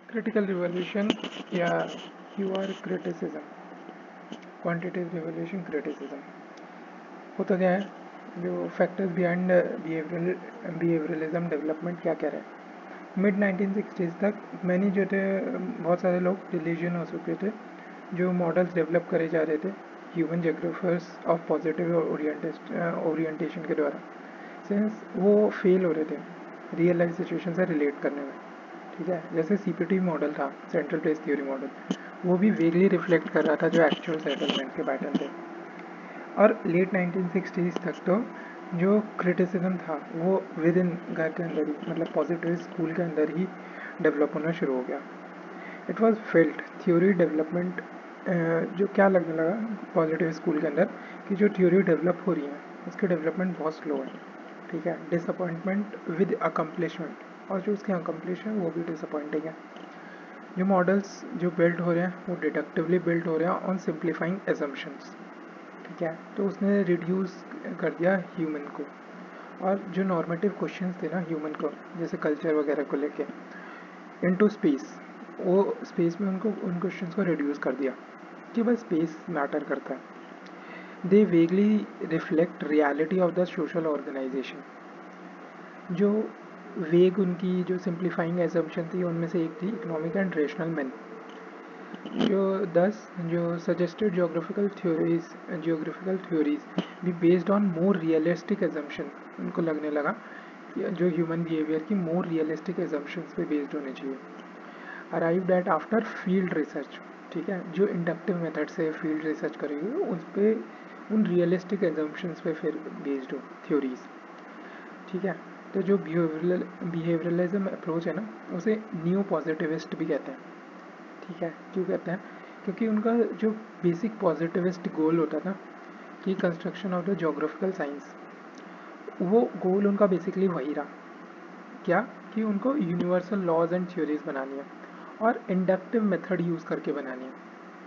Critical revolution या QR criticism, quantitative revolution criticism होता क्या है, जो फैक्टर्स बिहाइंड बिहेवियरलिज्म डेवलपमेंट क्या कह रहे हैं। मिड 1960s तक मैंने जो थे बहुत सारे लोग रिलीजन हो चुके थे, जो मॉडल्स डेवलप करे जा रहे थे human geographers of positive orientation के द्वारा, सिंस वो फेल हो रहे थे रियल लाइफ सिचुएशन से रिलेट करने में। ठीक है, जैसे सीपीटी मॉडल था, सेंट्रल प्लेस थ्योरी मॉडल, वो भी वेगली रिफ्लेक्ट कर रहा था जो एक्चुअल सेटलमेंट के पैटर्न थे। और लेट 1960s तक तो जो क्रिटिसिज्म था वो विद इन घर के अंदर ही, मतलब पॉजिटिव स्कूल के अंदर ही डेवलप होना शुरू हो गया। It was felt theory development, जो क्या लगने लगा पॉजिटिव स्कूल के अंदर कि जो थ्योरी डेवलप हो रही है उसकी डेवलपमेंट बहुत स्लो है। ठीक है, डिसअपॉइंटमेंट विद अकम्पलिशमेंट, और जो उसके अकम्पलिश है वो भी डिसअपॉइंटिंग है। जो मॉडल्स जो बिल्ड हो रहे हैं वो डिडक्टिवली बिल्ड हो रहे हैं ऑन सिंप्लीफाइंग एजम्पशंस। ठीक है, तो उसने रिड्यूस कर दिया ह्यूमन को, और जो नॉर्मेटिव क्वेश्चंस थे ना ह्यूमन को, जैसे कल्चर वगैरह को लेके, इनटू स्पेस, वो स्पेस में उनको उन क्वेश्चंस को रिड्यूस कर दिया कि बस स्पेस मैटर करता है। They vaguely reflect reality of the social organisation. जो वेग उनकी जो सिंप्लीफाइंग एजम्पशन थी उनमें से एक थी इकोनॉमिक एंड रेशनल मैन, जो जो सजेस्टेड जियोग्राफिकल थ्योरीज भी based on more realistic assumption. उनको लगने लगा कि जो ह्यूमन बिहेवियर की मोर रियलिस्टिक एजम्पशंस पे बेस्ड होने चाहिए। Arrived at after field research, ठीक है, जो इंडक्टिव मेथड से फील्ड रिसर्च करेंगे उस पर उन रियलिस्टिक एजम्पशंस पे फिर बेस्ड हो थ्योरीज। ठीक है, तो जो बिहेवियरलिज्म अप्रोच है ना उसे न्यू पॉजिटिविस्ट भी कहते हैं। ठीक है, क्यों कहते हैं, क्योंकि उनका जो बेसिक पॉजिटिविस्ट गोल होता था कि construction of the geographical science, वो गोल उनका बेसिकली वही रहा, क्या कि उनको यूनिवर्सल लॉज एंड थ्योरीज बनानी है और इंडक्टिव मेथड यूज़ करके बनानी है।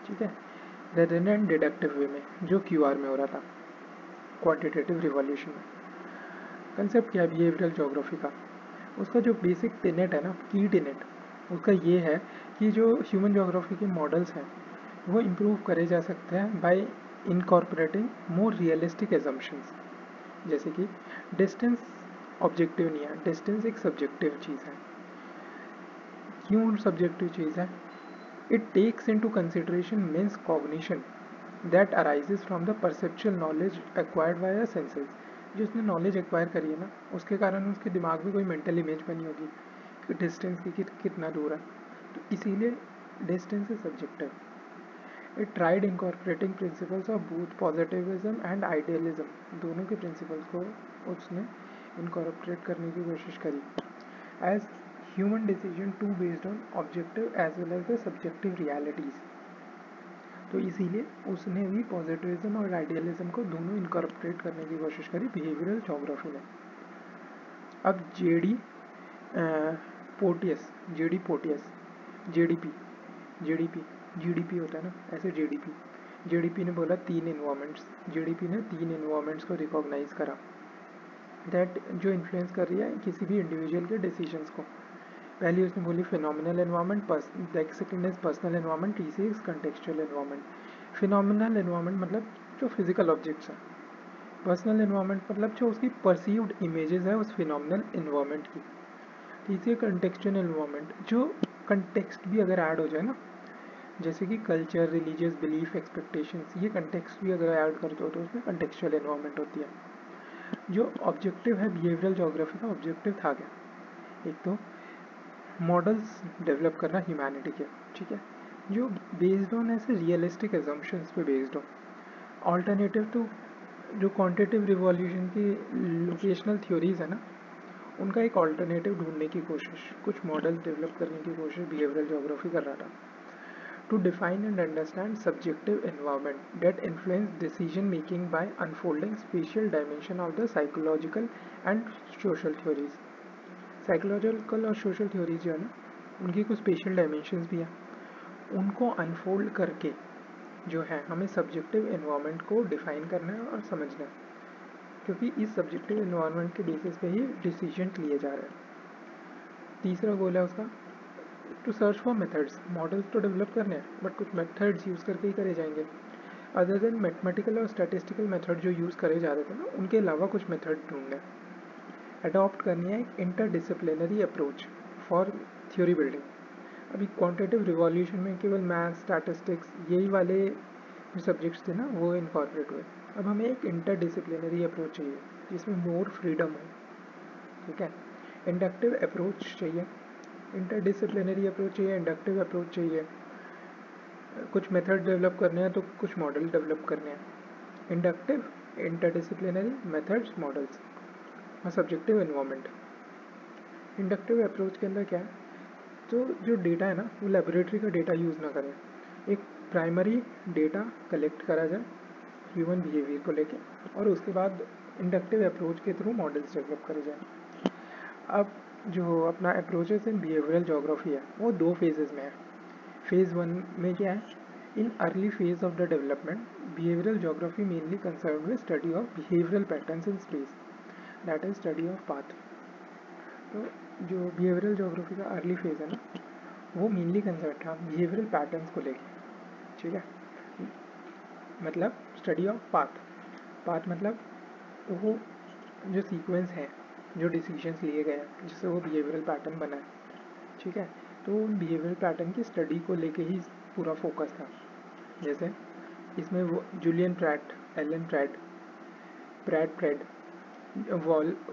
ठीक है, रेदर देन डिडक्टिव वे में जो क्यूआर में हो रहा था, क्वांटिटेटिव रिवॉल्यूशन में। कंसेप्ट क्या है बिहेवियरल जोग्राफी का, उसका जो बेसिक टेनेट है ना, की टेनेट उसका ये है कि जो ह्यूमन जोग्राफी के मॉडल्स हैं वो इम्प्रूव करे जा सकते हैं bye incorporating more realistic assumptions. जैसे कि डिस्टेंस ऑब्जेक्टिव नहीं है, डिस्टेंस एक सब्जेक्टिव चीज़ है। क्यों सब्जेक्टिव चीज़ है? It takes into consideration means cognition that arises from the perceptual knowledge acquired by senses. जो उसने नॉलेज एक्वायर करी है ना उसके कारण उसके दिमाग में कोई मेंटल इमेज बनी होगी कि डिस्टेंस की कितना दूर है, तो इसीलिए distance is subjective. It tried incorporating principles of both positivism and idealism, दोनों के प्रिंसिपल्स को उसने इनकॉर्पोरेट करने की कोशिश करी as human decision to based on objective as well as the subjective realities. तो इसीलिए उसने भी पॉजिटिविज्म और आइडियलिज्म को दोनों इनकॉर्पोरेट करने की कोशिश करी बिहेवियरल जोग्राफी में। अब पोटियस जेडी पोटियस जेडीपी जेडीपी जीडीपी होता है ना, ऐसे जेडीपी जेडीपी ने बोला तीन इन्वायरमेंट्स, जेडीपी ने तीन इन्वायरमेंट्स को रिकॉग्नाइज करा दैट जो इन्फ्लुएंस कर रही है किसी भी इंडिविजुअल के डिसीजंस को। पहली उसने बोली phenomenal environment, second is personal environment, तीसरी is contextual environment. Phenomenal environment मतलब जो फिजिकल ऑब्जेक्ट्स हैं, पर्सनल एनवायरनमेंट मतलब जो उसकी परसीव्ड इमेजेस है उस फिनोमिनल एनवायरनमेंट की, तीसरी कंटेक्चुअल एनवायरनमेंट जो कंटेक्स्ट भी अगर ऐड हो जाए ना, जैसे कि कल्चर, रिलीजियस बिलीफ, एक्सपेक्टेशंस, ये कंटेक्स्ट भी अगर ऐड करते हो तो उसमें कंटेक्चुअल एनवायरनमेंट होती है। जो ऑब्जेक्टिव है बिहेवियरल जोग्राफी का ऑब्जेक्टिव था क्या, एक तो मॉडल्स डेवलप करना ह्यूमैनिटी के, ठीक है, जो बेस्ड ऑन ऐसे रियलिस्टिक एजम्पशंस पे बेस्ड हो। ऑल्टरनेटिव टू जो क्वांटिटेटिव रिवॉल्यूशन की लोकेशनल थ्योरीज है ना, उनका एक ऑल्टरनेटिव ढूंढने की कोशिश, कुछ मॉडल्स डेवलप करने की कोशिश बिहेवियरल जोग्राफी कर रहा था to define and understand subjective environment that influence decision making by unfolding spatial dimension of the psychological and social theories। Psychological और सोशल थ्योरीज जो है ना उनकी कुछ स्पेशल डायमेंशंस भी हैं, उनको अनफोल्ड करके जो है हमें सब्जेक्टिव एनवायरनमेंट को डिफाइन करना है और समझना है, क्योंकि इस सब्जेक्टिव एनवायरनमेंट के बेसिस पे ही डिसीजन लिए जा रहे हैं। तीसरा गोल है उसका to search for methods, models तो डेवलप करने हैं बट कुछ मेथड्स यूज़ करके ही करे जाएंगे। अदर देन मैथमेटिकल और स्टैटिस्टिकल मेथड जो यूज़ करे जा रहे थे ना, उनके अलावा कुछ मेथड ढूंढने, अडॉप्ट करनी है एक interdisciplinary approach for theory building. अभी क्वांटिटेटिव रिवॉल्यूशन में केवल मैथ्स, स्टैटिस्टिक्स यही वाले जो सब्जेक्ट्स थे ना वो इनकॉर्पोरेट हुए। अब हमें एक इंटरडिसिप्लिनरी अप्रोच चाहिए जिसमें मोर फ्रीडम हो, ठीक है। इंडक्टिव अप्रोच चाहिए, इंटरडिसिप्लिनरी अप्रोच चाहिए, इंडक्टिव अप्रोच चाहिए। कुछ मेथड डेवलप करने हैं तो कुछ मॉडल डेवलप करने हैं। इंडक्टिव, इंटरडिसिप्लिनरी, मेथड्स, मॉडल्स और सब्जेक्टिव इन्वॉल्वमेंट। इंडक्टिव अप्रोच के अंदर क्या है, तो जो डेटा है ना वो लेबोरेटरी का डेटा यूज़ ना करें, एक प्राइमरी डेटा कलेक्ट करा जाए ह्यूमन बिहेवियर को लेके, और उसके बाद इंडक्टिव अप्रोच के थ्रू मॉडल्स डेवलप करे जाए। अब जो अपना अप्रोचेस इन बिहेवियरल जोग्राफी है वो दो फेजेस में है। फेज़ वन में क्या है, in early phase of the development behavioural geography mainly concern with study of behavioural patterns in space, that is study of path. तो जो बिहेवियरल जोग्राफी का अर्ली फेज है ना वो मेनली कंसर्न था बिहेवियरल पैटर्न्स को लेके, ठीक है। मतलब स्टडी ऑफ पाथ, पाथ मतलब वो जो सीक्वेंस है, जो डिसीजंस लिए गए हैं जिससे वो बिहेवियरल पैटर्न बना है, ठीक है। तो उन बिहेवियरल पैटर्न की स्टडी को लेके ही पूरा फोकस था। जैसे इसमें वो Julian Pratt, Alan Pratt, Pratt Pratt,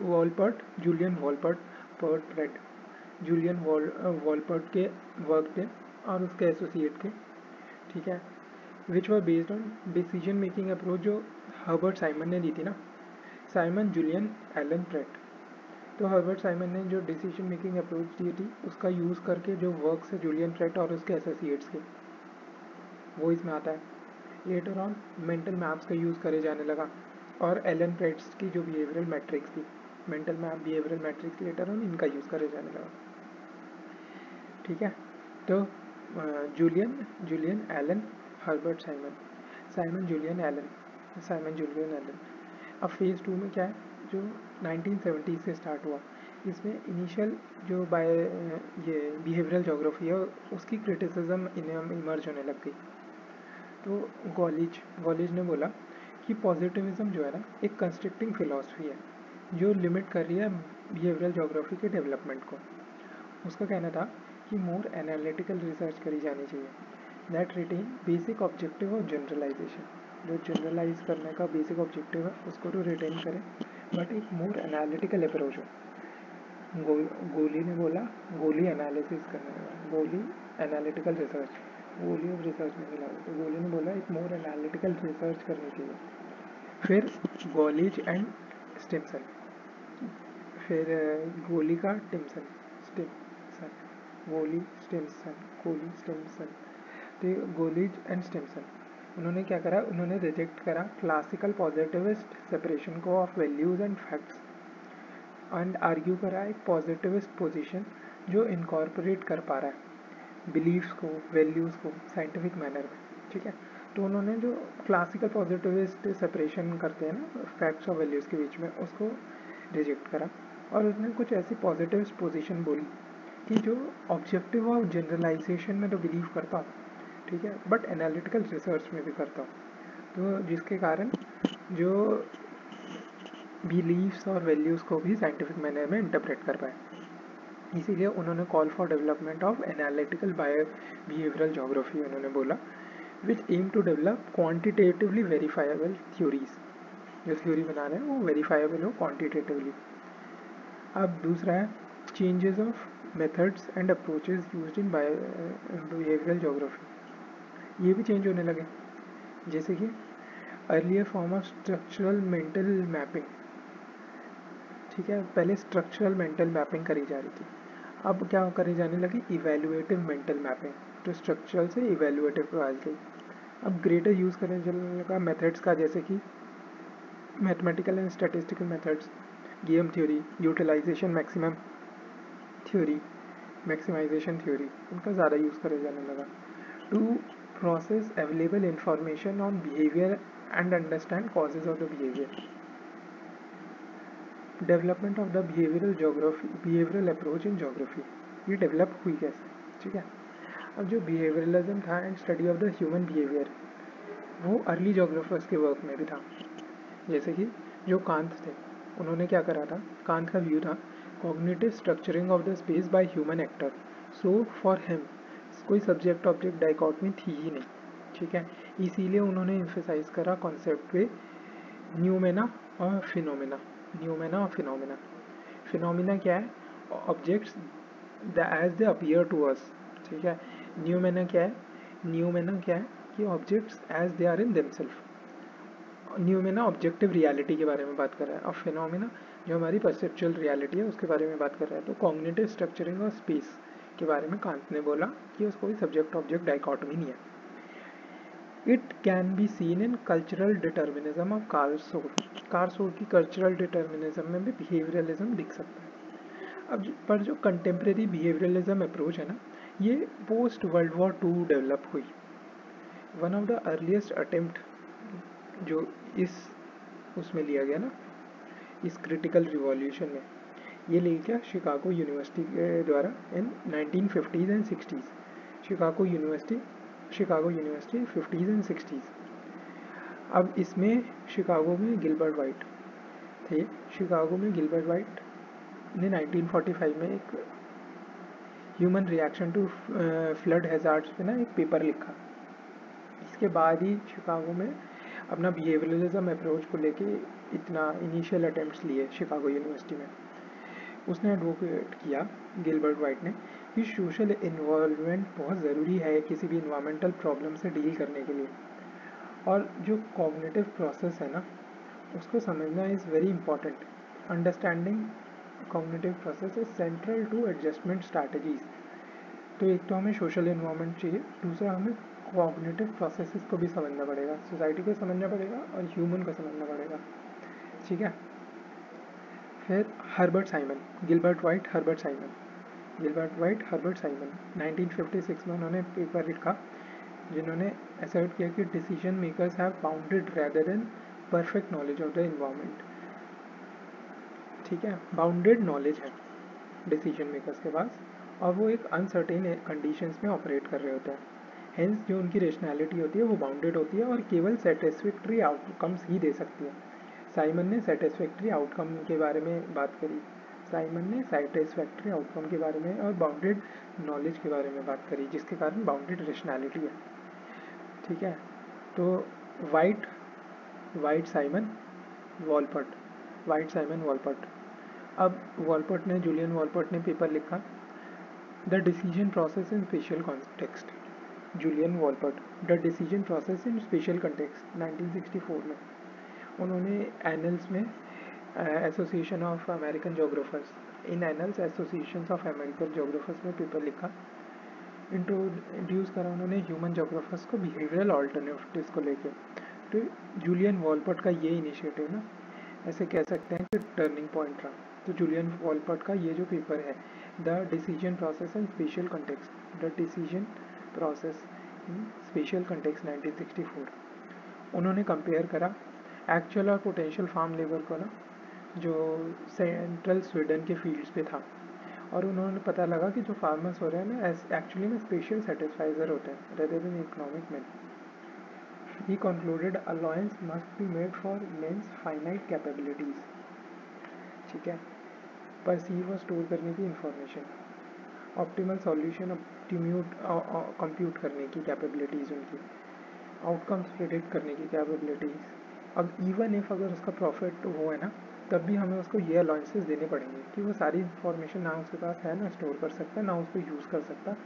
Wolpert, Julian Wolpert, Pert Pratt, Julian Wolpert के वर्क थे और उसके एसोसिएट के, ठीक है। Which were based on decision making approach जो हर्बर्ट साइमन ने दी थी ना, साइमन, जूलियन, एलन प्रैट। तो हर्बर्ट साइमन ने जो डिसीजन मेकिंग अप्रोच दी थी उसका यूज़ करके जो वर्क्स है जूलियन प्रैट और उसके एसोसिएट्स के, वो इसमें आता है। लेटर ऑन मेंटल मैप्स का यूज़ करे जाने लगा और एलन प्रेट्स की जो बिहेवियरल मैट्रिक्स थी, mental map, behavioural matrix, later on इनका यूज़ करे जाने लगा, ठीक है। तो Julian Allen, Herbert Simon, Simon Julian Elon, Simon Julian Allen. अब फेज़ टू में क्या है, जो 1970 से स्टार्ट हुआ, इसमें इनिशियल जो ये बिहेवियरल जोग्राफी है उसकी क्रिटिसिज्म इमर्ज होने लग गई। तो गॉलेज ने बोला कि पॉजिटिविज्म जो है ना एक कंस्ट्रक्टिंग फिलॉसफी है जो लिमिट कर रही है बिहेवियरल जोग्राफी के डेवलपमेंट को। उसका कहना था कि मोर एनालिटिकल रिसर्च करी जानी चाहिए, that written basic objective of generalisation, जो जनरलाइज करने का बेसिक ऑब्जेक्टिव है उसको तो रिटेन करें बट एक मोर एनालिटिकल अप्रोच हो। गोली ने बोला, गोली एनालिसिस करने लगा, गोली एनालिटिकल रिसर्च, गोली ऑफ रिसर्च में मिला, तो गोली ने बोला एक मोर एनालिटिकल रिसर्च करनी चाहिए। फिर गॉलेज एंड स्टिम्सन, फिर गोली का स्टिम्सन, गोली स्टिम्सन, गोली स्टिम्सन, तो गोलीज एंड स्टिम्सन उन्होंने क्या करा, उन्होंने रिजेक्ट करा क्लासिकल पॉजिटिविस्ट सेपरेशन को of values and facts and argue करा एक पॉजिटिविस्ट पोजीशन जो इनकॉर्पोरेट कर पा रहा है बिलीव्स को, वैल्यूज़ को साइंटिफिक मैनर में, ठीक है। तो उन्होंने जो क्लासिकल पॉजिटिविस्ट सेपरेशन करते हैं ना फैक्ट्स और वैल्यूज़ के बीच में, उसको रिजेक्ट करा और उसने कुछ ऐसी पॉजिटिव पोजीशन बोली कि जो ऑब्जेक्टिव और जनरलाइजेशन में तो बिलीव करता हूँ, ठीक है, बट एनालिटिकल रिसर्च में भी करता हूँ, तो जिसके कारण जो बिलीव्स और वैल्यूज़ को भी साइंटिफिक मैनर में इंटरप्रेट कर पाए। इसीलिए उन्होंने call for development of analytical behavioural geography उन्होंने बोला, which aim to develop quantitatively verifiable theories, जो थ्योरी बना रहे हैं वो वेरीफाइबल हो क्वान्टिटेटिवली। अब दूसरा है changes of methods and approaches used in behavioural geography, ये भी चेंज होने लगे। जैसे कि earlier form of structural mental mapping, ठीक है, पहले स्ट्रक्चरल मेंटल मैपिंग करी जा रही थी, अब क्या करी जाने लगी, इवेल्युएटिव मेंटल मैपिंग, तो स्ट्रक्चरल से इवेल्युएटिव पे आ गई। अब ग्रेटर यूज़ करने जाने लगा मेथड्स का, जैसे कि mathematical and statistical methods, game theory, utilisation maximum theory, maximisation theory, इनका ज़्यादा यूज़ करे जाने लगा to process available information on behaviour and understand causes of the behaviour. Development of the behavioural approach in geography, ये develop हुई कैसे, ठीक है। अब जो बिहेवियरलिज्म था and study of the human behaviour, वो अर्ली जोग्राफर्स के वर्क में भी था। जैसे कि जो कांत थे, उन्होंने क्या करा था, कांत का व्यू था cognitive structuring of the space by human actor. So for him कोई सब्जेक्ट ऑब्जेक्ट डाइकोटमी थी ही नहीं, ठीक है। इसीलिए उन्होंने एम्फेसाइज करा कॉन्सेप्ट पे न्यूमेना और फिनोमेना। न्यूमेना और फिनोमेना, फिनोमेना क्या है, objects as they appear to us, ठीक है। न्यूमेना क्या है, न्यूमेना क्या है कि objects as they are in themself. Noumena objective reality के बारे में बात कर रहा है और फिनोमेना जो हमारी परसेप्चुअल रियलिटी है उसके बारे में बात कर रहा है। तो कॉग्निटिव स्ट्रक्चरिंग और स्पेस के बारे में कांत ने बोला कि उसको कोई सब्जेक्ट ऑब्जेक्ट डाइकोटमी नहीं है। It can be seen in cultural determinism of Carl Sauer की कल्चरल डिटर्मिनिज्म में भी बिहेवियरलिज्म दिख सकता है। अब पर जो कंटेम्प्रेरी बिहेवियरलिज्म अप्रोच है ना, ये post world war two develop हुई। One of the earliest attempt जो इस उसमें लिया गया ना, इस क्रिटिकल रिवॉल्यूशन में, ये लिया गया शिकागो यूनिवर्सिटी के द्वारा in 1950s and 60s। Chicago university 50s and 60s। अब इसमें शिकागो में गिलबर्ट वाइट थे। शिकागो में गिलबर्ट वाइट ने 1945 में एक human reaction to flood hazards पे ना एक पेपर लिखा। इसके बाद ही शिकागो में अपना बिहेवियरलिज्म अप्रोच को लेके इतना इनिशियल अटेम्प्ट्स लिए शिकागो यूनिवर्सिटी में। उसने एडवोकेट किया, गिलबर्ट वाइट ने, कि सोशल इन्वॉल्वमेंट बहुत ज़रूरी है किसी भी इन्वायरमेंटल प्रॉब्लम से डील करने के लिए। और जो कॉग्निटिव प्रोसेस है ना, उसको समझना is very important. Understanding cognitive process is central to adjustment strategies. तो एक तो हमें सोशल इन्वायरमेंट चाहिए, दूसरा हमें कॉग्निटिव प्रोसेसेस को भी समझना पड़ेगा, सोसाइटी को समझना पड़ेगा और ह्यूमन को समझना पड़ेगा, ठीक है। फिर Herbert Simon, Gilbert white, Herbert Simon, 1956 में उन्होंने पेपर लिखा जिन्होंने असर्ट किया कि decision makers have bounded rather than perfect knowledge of the environment, ठीक है। बाउंडेड नॉलेज है डिसीजन मेकर्स के पास और वो एक अनसर्टेन कंडीशंस में ऑपरेट कर रहे होते हैं। हेंस जो उनकी रेशनैलिटी होती है वो बाउंडेड होती है और केवल सेटिस्फैक्ट्री आउटकम्स ही दे सकती है। साइमन ने सेटिस्फैक्ट्री आउटकम के बारे में बात करी, साइमन ने सेटिस्फैक्ट्री आउटकम के बारे में और बाउंडेड नॉलेज के बारे में बात करी, जिसके कारण बाउंडेड रेशनैलिटी है, ठीक है। तो White Simon Wolpert, White Simon Wolpert. अब वॉलपट ने, जूलियन वॉलपट ने पेपर लिखा the decision process in spatial context. Julian Wolpert, the decision process in spatial context, 1964 में। उन्होंने एनल्स में Association of American geographers, in Annals Association of American geographers में paper लिखा, introduce करा उन्होंने ह्यूमन जोग्राफर्स को बिहेवियरल ऑल्टरनेटिव्स को लेके। तो जूलियन वॉलपट का ये इनिशिएटिव ना, ऐसे कह सकते हैं कि टर्निंग पॉइंट रहा। तो जूलियन वॉलपट का ये जो पेपर है, the decision process in spatial context, the decision process in spatial context 1964, उन्होंने कंपेयर करा एक्चुअल और पोटेंशियल फार्म लेबर को ना, जो सेंट्रल स्वीडन के फील्ड्स पे था, और उन्होंने पता लगा कि जो फार्मर्स हो रहे हैं ना एक्चुअली में स्पेशल सेटिस्फाइजर होते हैं rather than economic man. He concluded allowance must be made for man's finite capabilities, ठीक है, परसीव और स्टोर करने की इंफॉर्मेशन, ऑप्टिमल सॉल्यूशन कंप्यूट करने की कैपेबिलिटीज़ उनकी, आउटकम्स प्रिडिक्ट करने की कैपेबिलिटीज़। अब इवन इफ अगर उसका प्रॉफिट वो है ना, तब भी हमें उसको ये अलाउंसेस देने पड़ेंगे कि वो सारी इन्फॉर्मेशन ना उसके पास है, ना स्टोर कर सकता, ना उसको यूज़ कर सकता,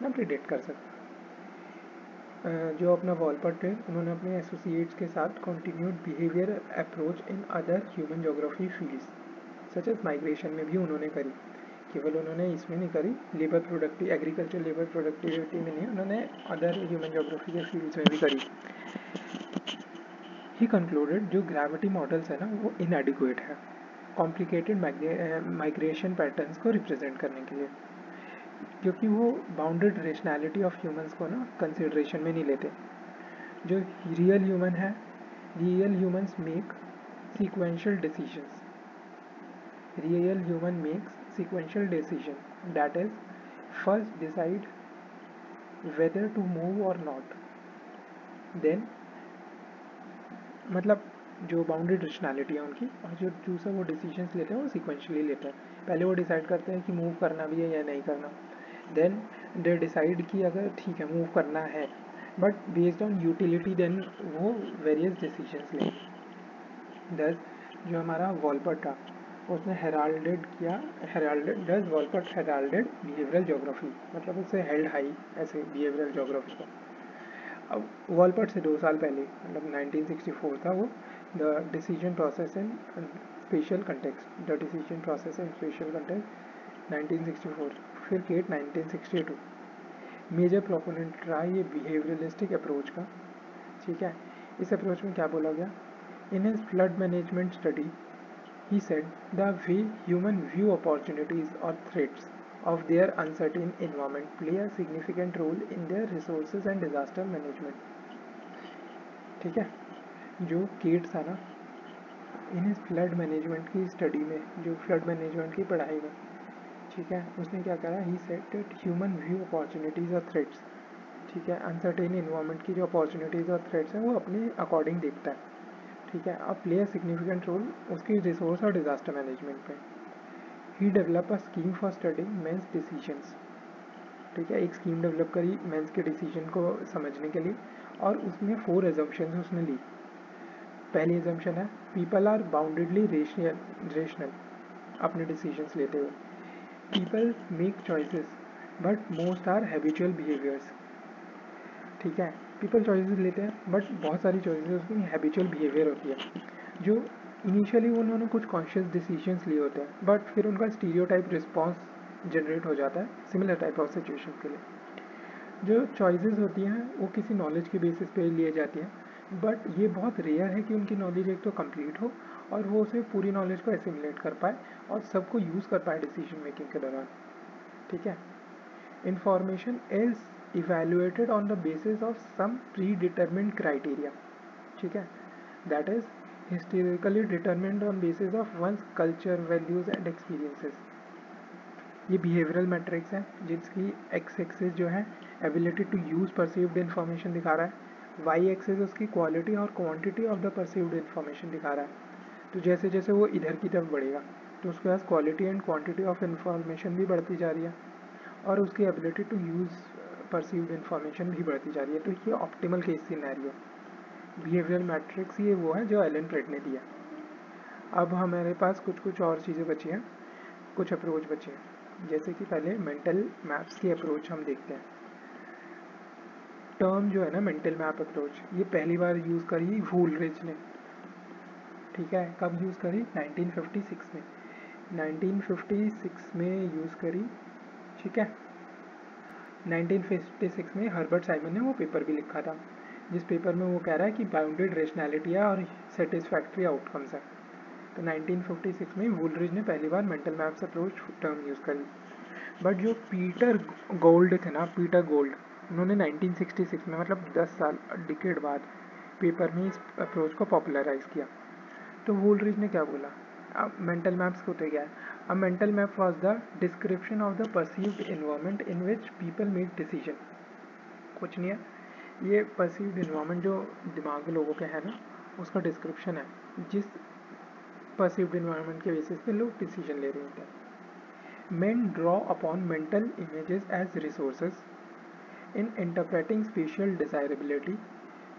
ना प्रिडिक्ट कर सकता। जो अपना वॉलपट थे, उन्होंने अपने एसोसिएट्स के साथ continued behaviour approach in other human geography fields such as migration में भी उन्होंने करी। केवल उन्होंने इसमें नहीं करी, एग्रीकल्चर लेबर प्रोडक्टिविटी में नहीं, उन्होंने अदर ह्यूमन जोग्राफी के फील्ड्स में भी करी। ही कंक्लूडेड जो ग्रेविटी मॉडल्स है ना, वो इनएडिक्वेट है कॉम्प्लिकेटेड माइग्रेशन पैटर्न्स को रिप्रेजेंट करने के लिए, क्योंकि वो बाउंडेड रेशनैलिटी ऑफ ह्यूमंस को ना कंसिडरेशन में नहीं लेते। जो real humans make sequential decisions, real human makes sequential decision, that is first decide whether to move or not, then मतलब जो बाउंडेड रेशनैलिटी है उनकी, और जो दूसरा वो डिसीजंस लेते हैं वो सिक्वेंशली लेते हैं। पहले वो डिसाइड करते हैं कि मूव करना भी है या नहीं करना, देन दे डिसाइड कि अगर ठीक है मूव करना है, but based on utility then वो वेरियस डिसीजंस लेंगे। दस जो हमारा वॉलपर्ट था उसने हेराल्डेड किया, heralded does Wolpert heralded behavioural geography, मतलब उससे हेल्ड हाई ऐसे बिहेवियरल ज्योग्राफी को। अब वॉलपर्ट से 2 साल पहले मतलब 1964 था वो, the decision process in special context, the decision process in special context 1964। फिर केट 1962 मेजर प्रोपोनेंट रहा ये बिहेवियरलिस्टिक अप्रोच का। ठीक है, इस अप्रोच में क्या बोला गया, in his flood management study he said the way human view opportunities or threats of their uncertain environment play a significant role in their resources and disaster management। ठीक है, जो केट था ना इन फ्लड मैनेजमेंट की study में, जो flood management की पढ़ाई में, ठीक है, उसने क्या करा, he said that human view opportunities और थ्रेट्स, ठीक है, अनसर्टेन इन्वायरमेंट की जो अपॉर्चुनिटीज़ और थ्रेट्स हैं वो अपने अकॉर्डिंग देखता है। ठीक है, अब प्ले अ सिग्निफिकेंट रोल उसकी रिसोर्स और डिजास्टर मैनेजमेंट में। He develop a scheme for studying men's decisions. ठीक है, एक स्कीम डेवलप करी मेंस के डिसीजन को समझने के लिए, और उसमें 4 एजम्पशंस उसने ली। पहली एजम्पशन है पीपल आर बाउंडेडली रेशनल अपने डिसीजंस लेते हुए, people make choices but most are habitual behaviours. ठीक है, पीपल चॉइसेस लेते हैं बट बहुत सारी चॉइसेस उसकी हैबिचुअल बिहेवियर होती है, जो इनिशियली उन्होंने कुछ कॉन्शियस डिसीजंस लिए होते हैं बट फिर उनका स्टीरियोटाइप रिस्पॉन्स जनरेट हो जाता है सिमिलर टाइप ऑफ सिचुएशन के लिए। जो चॉइसेस होती हैं वो किसी नॉलेज के बेसिस पे लिए जाती हैं, बट ये बहुत रेयर है कि उनकी नॉलेज एक तो कंप्लीट हो और वो उसे पूरी नॉलेज को एसिमुलेट कर पाए और सबको यूज़ कर पाए डिसीजन मेकिंग के दौरान। ठीक है, information is evaluated on the basis of some predetermined criteria। ठीक है, that is historically determined on basis of one's culture, values and experiences। ये behavioral metrics है जिसकी x एक्सिस जो है ability to use perceived information दिखा रहा है, y एक्सिस उसकी quality और quantity of the perceived information दिखा रहा है। तो जैसे जैसे वो इधर की तरफ बढ़ेगा तो उसके पास quality and quantity of information भी बढ़ती जा रही है और उसकी ability to use perceived information भी बढ़ती जा रही है। तो ये optimal case scenario behavioural matrix ये वो है जो एलन प्रेट ने दिया। अब हमारे पास कुछ और चीज़ें बची हैं, कुछ अप्रोच बचे हैं, जैसे कि पहले मेंटल मैप्स की अप्रोच हम देखते हैं। टर्म जो है ना मेंटल मैप अप्रोच, ये पहली बार यूज़ करी वूलरिज ने। ठीक है, कब यूज़ करी, 1956 में, 1956 में यूज़ करी। ठीक है, 1956 में हर्बर्ट साइमन ने वो पेपर भी लिखा था, जिस पेपर में वो कह रहा है कि बाउंडेड रेशनैलिटी है और सेटिस्फैक्ट्री आउटकम्स है। तो 1956 में वुलरिज ने पहली बार mental maps approach term use करी। बट जो पीटर गोल्ड थे ना, पीटर गोल्ड, उन्होंने 1966 में मतलब 10 साल डिकेड बाद पेपर में इस अप्रोच को पॉपुलराइज किया। तो वुलरिज ने क्या बोला, अब मेंटल मैप्स होते क्या है, A mental map was the description of the perceived environment in which people make decision। कुछ नहीं है, ये perceived environment जो दिमाग लोगों के है ना उसका डिस्क्रिप्शन है, जिस perceived environment के बेसिस पे लोग डिसीजन ले रहे होते हैं। Men draw upon mental images as resources in interpreting spatial desirability,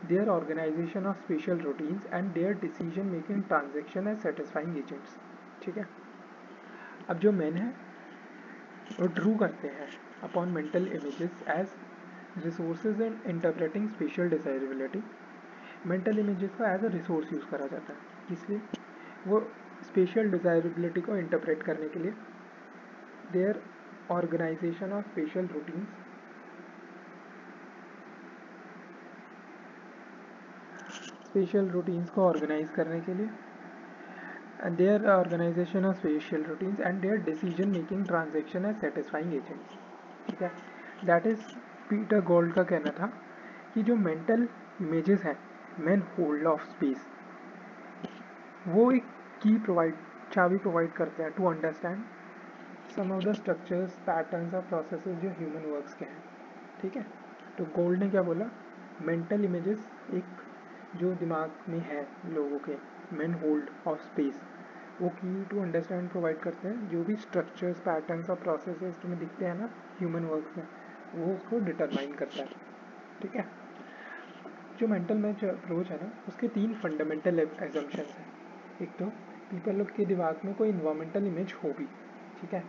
their organization of spatial routines and their decision making transaction as satisfying agents। ठीक है, अब जो मैन है वो ड्रू करते हैं upon mental images as resources in interpreting spatial desirability. Mental images का as a resource use करा जाता है, इसलिए वो स्पेशल डिजायरेबिलिटी को इंटरप्रेट करने के लिए their organisation of spatial routines, spatial routines को ऑर्गेनाइज करने के लिए their organization of spatial routines and their decision making transaction as satisfying agents। ठीक है, दैट इज पीटर गोल्ड का कहना था कि जो मेंटल इमेजेस हैं मेन होल्ड ऑफ स्पेस, वो एक की प्रोवाइड चाबी प्रोवाइड करते हैं to understand some of the structures patterns और प्रोसेसेस जो ह्यूमन वर्क्स के हैं, ठीक है। तो गोल्ड ने क्या बोला, मेंटल इमेजेस एक जो दिमाग में है लोगों के, मेन होल्ड ऑफ स्पेस, वो की टू अंडरस्टैंड प्रोवाइड करते हैं जो भी स्ट्रक्चर्स पैटर्न्स और प्रोसेसेस तुम्हें दिखते हैं ना ह्यूमन वर्क्स में, वो उसको डिटरमाइन करता है, ठीक है। जो मेंटल मैच अप्रोच है ना, उसके 3 फंडामेंटल एजम्पशंस हैं। एक तो पीपल लोग के दिमाग में कोई इन्वायरमेंटल इमेज हो भी, ठीक है,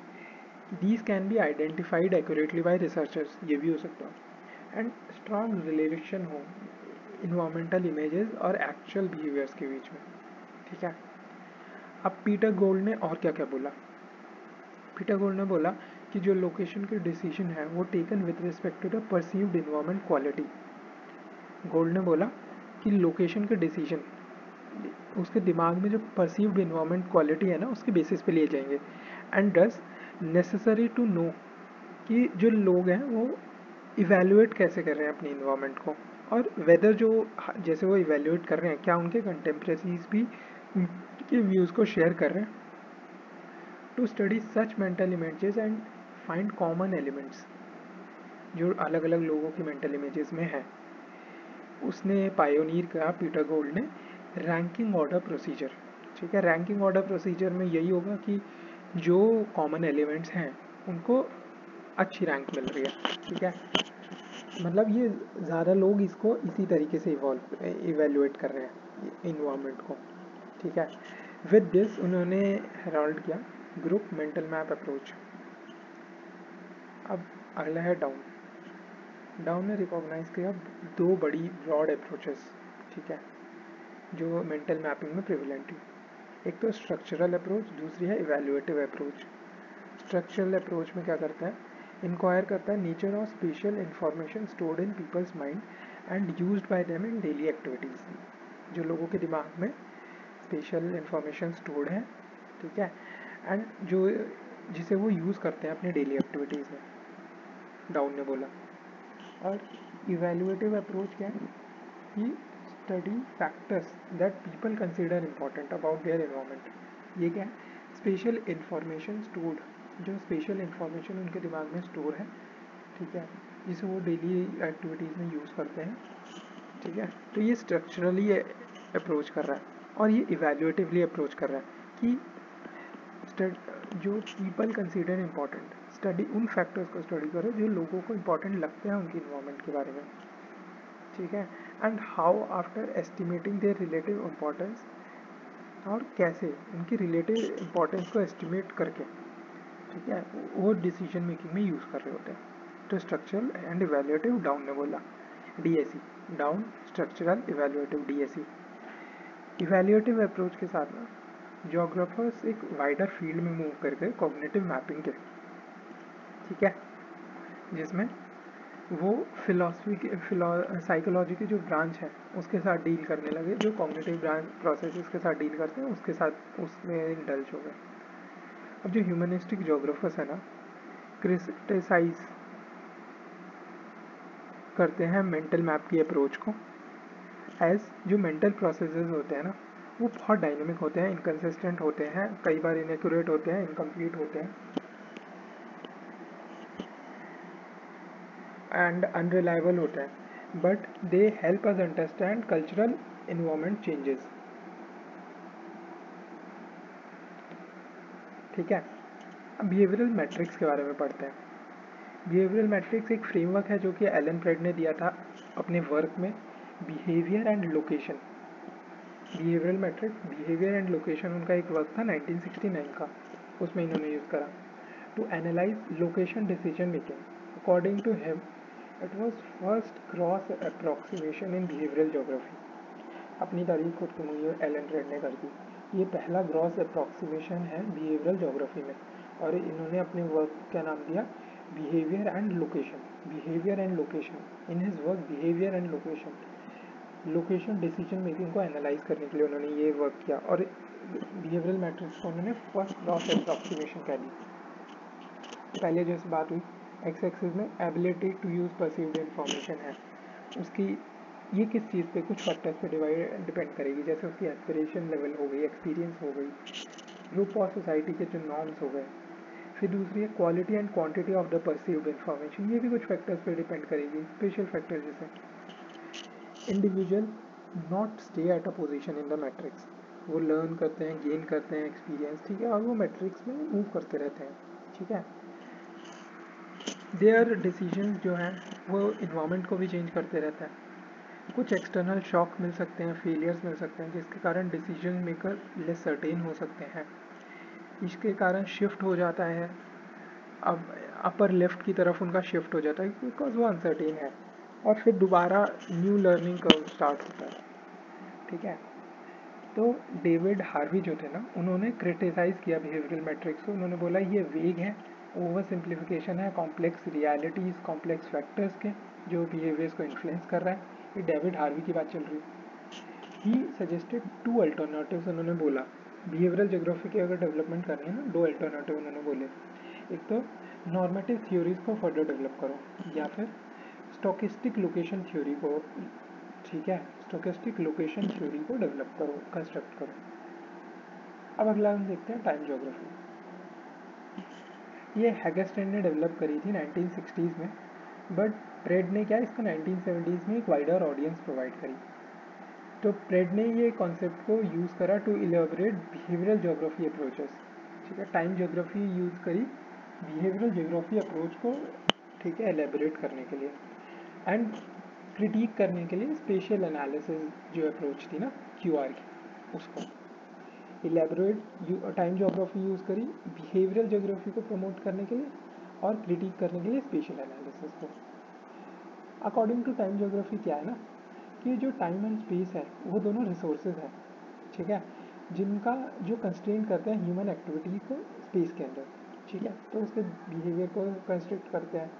these can be identified accurately by researchers, ये भी हो सकता है, एंड स्ट्रॉन्ग रिलेशन हो इन्वायरमेंटल इमेजेस और एक्चुअल बिहेवियर्स के बीच में, ठीक है। अब पीटर गोल्ड ने और क्या क्या बोला, पीटर गोल्ड ने बोला कि जो लोकेशन के डिसीजन है वो taken with respect to the perceived environment quality. Gould ने बोला कि लोकेशन के डिसीजन उसके दिमाग में जो परसीव्ड इन्वायरमेंट क्वालिटी है ना उसके बेसिस पे लिए जाएंगे, and thus necessary to know कि जो लोग हैं वो इवेल्युएट कैसे कर रहे हैं अपनी इन्वायरमेंट को, और वेदर जो जैसे वो इवेल्युएट कर रहे हैं क्या उनके कंटेम्प्रेरीज भी उनके व्यूज़ को शेयर कर रहे हैं। To study such mental images and find common elements जो अलग अलग लोगों की मेंटल इमेजेस में है, उसने पायोनियर करा पीटर गोल्ड ने रैंकिंग ऑर्डर प्रोसीजर, ठीक है। रैंकिंग ऑर्डर प्रोसीजर में यही होगा कि जो कॉमन एलिमेंट्स हैं उनको अच्छी रैंक मिल रही है, ठीक है। मतलब ये ज़्यादा लोग इसको इसी तरीके से इवेल्युएट कर रहे हैं इन्वायरमेंट को, ठीक है। विद दिस उन्होंने हेराल्ड किया ग्रुप मेंटल मैप अप्रोच। अब अगला है डाउन। डाउन ने रिकॉग्नाइज किया 2 बड़ी ब्रॉड अप्रोचेस, ठीक है, जो मेंटल मैपिंग में प्रिविलेंट थी। एक तो स्ट्रक्चरल अप्रोच, दूसरी है इवैल्यूएटिव अप्रोच। स्ट्रक्चरल अप्रोच में क्या करता है, इंक्वायर करता है nature of special information stored in people's mind and used by them in daily activities. जो लोगों के दिमाग में स्पेशल इंफॉर्मेशन स्टोर्ड है, ठीक है, एंड जो जिसे वो यूज़ करते हैं अपनी डेली एक्टिविटीज़ में, डाउन ने बोला। और इवैल्यूएटिव अप्रोच क्या है कि study factors that people consider important about their environment. ये क्या है, स्पेशल इंफॉर्मेशन स्टोर्ड, जो स्पेशल इंफॉर्मेशन उनके दिमाग में स्टोर है, ठीक है, जिसे वो डेली एक्टिविटीज़ में यूज़ करते हैं, ठीक है। तो ये स्ट्रक्चरली अप्रोच कर रहा है और ये इवैल्यूएटिवली अप्रोच कर रहा है कि जो पीपल कंसिडर इम्पॉर्टेंट, स्टडी उन फैक्टर्स को स्टडी करो जो लोगों को इम्पॉर्टेंट लगते हैं उनकी इन्वायरमेंट के बारे में, ठीक है, and how after estimating there relative importance, और कैसे उनकी रिलेटिव इम्पोर्टेंस को एस्टिमेट करके, ठीक है, वो डिसीजन मेकिंग में यूज़ कर रहे होते हैं। तो स्ट्रक्चरल एंड इवैल्यूएटिव डाउन ने बोला, DAC, down structural evaluative DAC. Evaluative approach के साथ ना जोग्राफर्स एक वाइडर फील्ड में मूव करके कॉग्निटिव मैपिंग के, ठीक है, जिसमें वो साइकोलॉजी की जो ब्रांच है उसके साथ डील करने लगे, जो कॉग्निटिव ब्रांच प्रोसेसेस के साथ डील करते हैं उसके साथ उसमें इंडल्ज हो गए। अब जो ह्यूमनिस्टिक जोग्राफर्स है ना, क्रिटिसाइज करते हैं मेंटल मैप की अप्रोच को, एज जो मेंटल प्रोसेसेस होते हैं ना वो बहुत डायनेमिक होते हैं, इनकन्सिस्टेंट होते हैं, कई बार इनएक्यूरेट होते हैं, इनकम्प्लीट होते हैं एंड अनरिलायबल होते हैं, but they help us understand cultural environment changes, ठीक है। अब बिहेवियरल मैट्रिक्स के बारे में पढ़ते हैं। बिहेवियरल मैट्रिक्स एक फ्रेमवर्क है जो कि एलन फ्रेड ने दिया था अपने वर्क में, behaviour and location. Behavioural matrix, behaviour and location उनका एक वर्क था 1969 का, उसमें इन्होंने यूज़ करा to analyse location decision making. According to him it was first cross approximation in behavioural geography. अपनी तारीफ खुद की हुई एलन फ्रेड ने कर दी, ये पहला ग्रॉस अप्रॉक्सीमेशन है बिहेवियरल जोग्राफी में, और इन्होंने अपने वर्क का नाम दिया behaviour and location. Behaviour and location in his work behaviour and location decision making को एनालाइज करने के लिए उन्होंने ये वर्क किया, और बिहेवियरल मैट्रिक्स को उन्होंने फर्स्ट ग्रॉस अप्रॉक्सीमेशन कह दी। पहले जैसे बात हुई एक्स एक्सिस में ability to use perceived information है, उसकी ये किस चीज़ पे, कुछ फैक्टर्स पे डिपेंड करेगी, जैसे उसकी एस्पिरेशन लेवल हो गई, एक्सपीरियंस हो गई, ग्रुप और सोसाइटी के जो नॉर्म्स हो गए। फिर दूसरी है quality and quantity of the perceived information, ये भी कुछ फैक्टर्स पे डिपेंड करेगी, स्पेशल फैक्टर जैसे individual not stay at a position in the matrix, वो लर्न करते हैं, गेन करते हैं एक्सपीरियंस, ठीक है, और वो मैट्रिक्स में मूव करते रहते हैं, ठीक है। देयर डिसीजंस जो हैं वो इन्वायरमेंट को भी चेंज करते रहता है, कुछ एक्सटर्नल शॉक मिल सकते हैं, फेलियर्स मिल सकते हैं, जिसके कारण डिसीजन मेकर लेस सर्टेन हो सकते हैं, इसके कारण शिफ्ट हो जाता है, अब अपर लेफ्ट की तरफ उनका शिफ्ट हो जाता है बिकॉज वो अनसर्टेन है, और फिर दोबारा न्यू लर्निंग कर्व स्टार्ट होता है, ठीक है। तो डेविड हार्वी जो थे ना, उन्होंने क्रिटिसाइज़ किया बिहेवियरल मैट्रिक्स को, उन्होंने बोला ये वेग है, ओवर सिंप्लीफिकेशन है, कॉम्प्लेक्स रियलिटीज़, कॉम्प्लेक्स फैक्टर्स के जो बिहेवियर्स को इन्फ्लुएंस कर रहा है, ये डेविड हार्वी की बात चल रही है। ही सजेस्टेड 2 अल्टरनेटिव्स, उन्होंने बोला बिहेवियरल ज्योग्राफी की अगर डेवलपमेंट करनी है ना, 2 अल्टरनेटिव उन्होंने बोले, एक तो नॉर्मेटिव थ्योरीज को फर्दर डेवलप करो, या फिर स्टोकेस्टिक लोकेशन थ्योरी को, ठीक है, स्टोकेस्टिक लोकेशन थ्योरी को डेवलप करो, कंस्ट्रक्ट करो। अब अगला हम देखते हैं टाइम ज्योग्राफी। ये हैगस्टन ने डेवलप करी थी 1960s में, बट प्रेड ने क्या इसको 1970s में एक वाइडर ऑडियंस प्रोवाइड करी। तो प्रेड ने ये कॉन्सेप्ट को यूज़ करा to elaborate behavioural geography approaches, ठीक है, टाइम ज्योग्राफी यूज़ करी बिहेवियरल ज्योग्राफी अप्रोच को, ठीक है, एलेबोरेट करने के लिए एंड क्रिटिक करने के लिए स्पेशल एनालिसिस जो अप्रोच थी ना क्यूआर की, उसको इलेबोरेट टाइम ज्योग्राफी यूज़ करी बिहेवियरल ज्योग्राफी को प्रमोट करने के लिए और क्रिटिक करने के लिए स्पेशल एनालिसिस को। अकॉर्डिंग टू टाइम ज्योग्राफी क्या है ना कि जो टाइम एंड स्पेस है वो दोनों रिसोर्सेज हैं, ठीक है, जिनका जो कंस्ट्रेंट करते हैं ह्यूमन एक्टिविटी को स्पेस के अंदर, ठीक है, तो उसके बिहेवियर को कंस्ट्रक्ट करते हैं।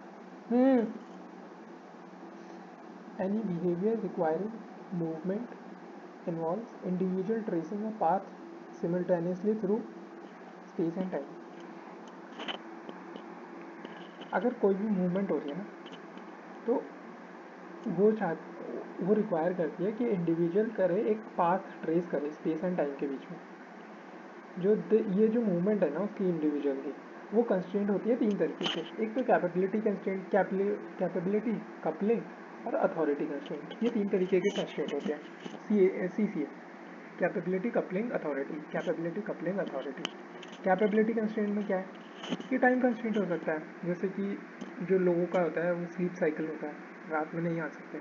Any behaviour requiring movement involves individual tracing a path simultaneously through space and time. अगर कोई भी मूवमेंट हो रही है ना, तो वो रिक्वायर करती है कि इंडिविजुअल करे, एक पाथ ट्रेस करे स्पेस एंड टाइम के बीच में। ये जो मूवमेंट है ना उसकी इंडिविजुअल की, वो कंस्ट्रेंट होती है 3 तरीके से, एक तो कैपेबिलिटी कंस्ट्रेंट, कैपेबिलिटी, कपलिंग और अथॉरिटी कंस्ट्रेंट, ये 3 तरीके के कंस्ट्रेंट होते हैं CCA, capability, coupling, authority, capability, coupling, authority. Capability constraint में क्या है कि टाइम कंस्ट्रेंट हो सकता है, जैसे कि जो लोगों का होता है वो स्लीप साइकिल होता है, रात में नहीं आ सकते।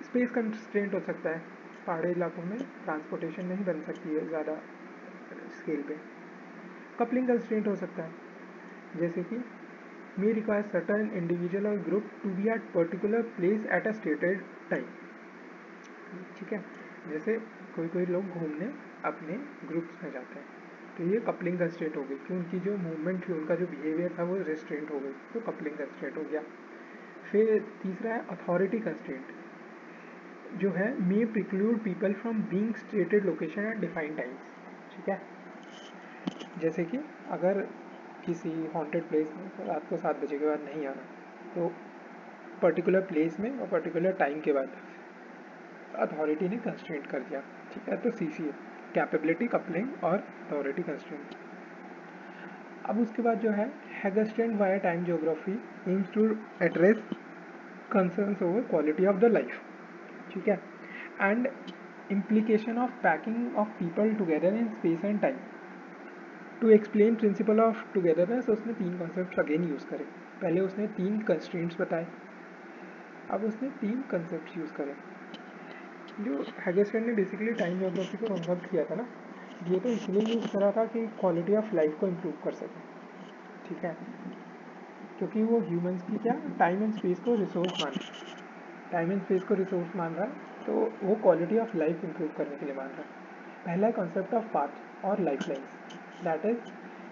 स्पेस कंस्ट्रेंट हो सकता है, पहाड़ी इलाकों में ट्रांसपोर्टेशन नहीं बन सकती है ज़्यादा स्केल पे। कपलिंग कंस्ट्रेंट हो सकता है, जैसे कि मे रिक्वायर सर्टन इंडिविजुअल और group to be at particular place at a stated time, ठीक है, जैसे कोई लोग घूमने अपने ग्रुप्स में जाते हैं, तो ये कपलिंग कंस्ट्रेंट हो गई कि उनकी जो मूवमेंट थी, उनका जो बिहेवियर था वो रेस्ट्रेंट हो गई, तो कपलिंग कंस्ट्रेंट हो गया। फिर तीसरा है अथॉरिटी कंस्ट्रेंट, जो है may preclude people from being stated location at defined times, ठीक है, जैसे कि अगर किसी हॉन्टेड प्लेस में रात को 7 बजे के बाद नहीं आना, तो पर्टिकुलर प्लेस में और पर्टिकुलर टाइम के बाद अथॉरिटी ने कंस्ट्रेंट कर दिया, ठीक है, तो CCA, कैपेबिलिटी, कपलिंग और अथॉरिटी कंस्ट्रेंट। अब उसके बाद जो है हैगस्टन via time geography aims to address concerns over quality of the life, ठीक है, and implication of packing of people together in space and time. To explain principle of togetherness उसने 3 कॉन्सेप्ट अगेन यूज़ करे, पहले उसने 3 constraints बताए, अब उसने 3 concept use करे। जो हैगस्टन ने बेसिकली टाइम ज्योग्राफी को कॉन्सेप्ट किया था ना, ये तो इसलिए यूज़ करा था कि क्वालिटी ऑफ लाइफ को इम्प्रूव कर सके, ठीक है, क्योंकि वो ह्यूमंस की क्या टाइम एंड स्पेस को रिसोर्स मान रहा है, टाइम एंड स्पेस को रिसोर्स मान रहा है, तो वो क्वालिटी ऑफ लाइफ इम्प्रूव करने के लिए मान रहा है। पहला है कॉन्सेप्ट ऑफ पाथ और life lines, that is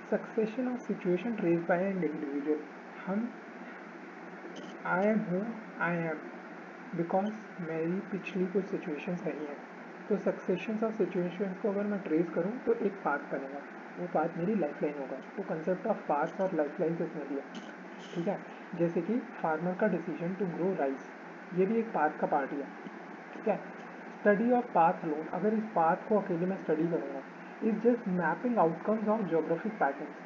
succession of situation trace by an individual. हम आई एम हूँ, आई एम बिकॉज मेरी पिछली कुछ सिचुएशंस रही हैं, तो सक्सेशन ऑफ सिचुएशंस को अगर मैं ट्रेस करूँ तो एक पाथ बनेगा, वो पाथ मेरी लाइफ लाइन होगा, वो कंसेप्ट ऑफ पाथ और लाइफ लाइन इसमें दिया, ठीक है, जैसे कि फार्मर का डिसीजन टू ग्रो राइस, ये भी एक पाथ का पार्ट है, ठीक है। स्टडी ऑफ पाथ लोन, अगर इस पाथ को अकेले मैं स्टडी करूँगा is just mapping outcomes of geographic patterns.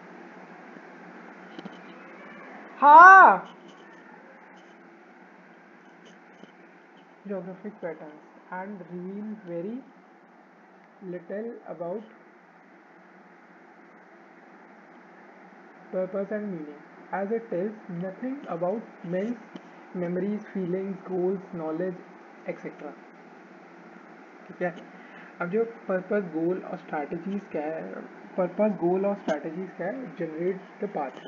हाँ, geographic patterns and reveal very little about purpose and meaning, as it tells nothing about men's memories, feelings, goals, knowledge, etc. ठीक है. अब जो पर्पस गोल और स्ट्रैटेजीज क्या है, purpose गोल और strategies क्या है, जनरेट द पाथ.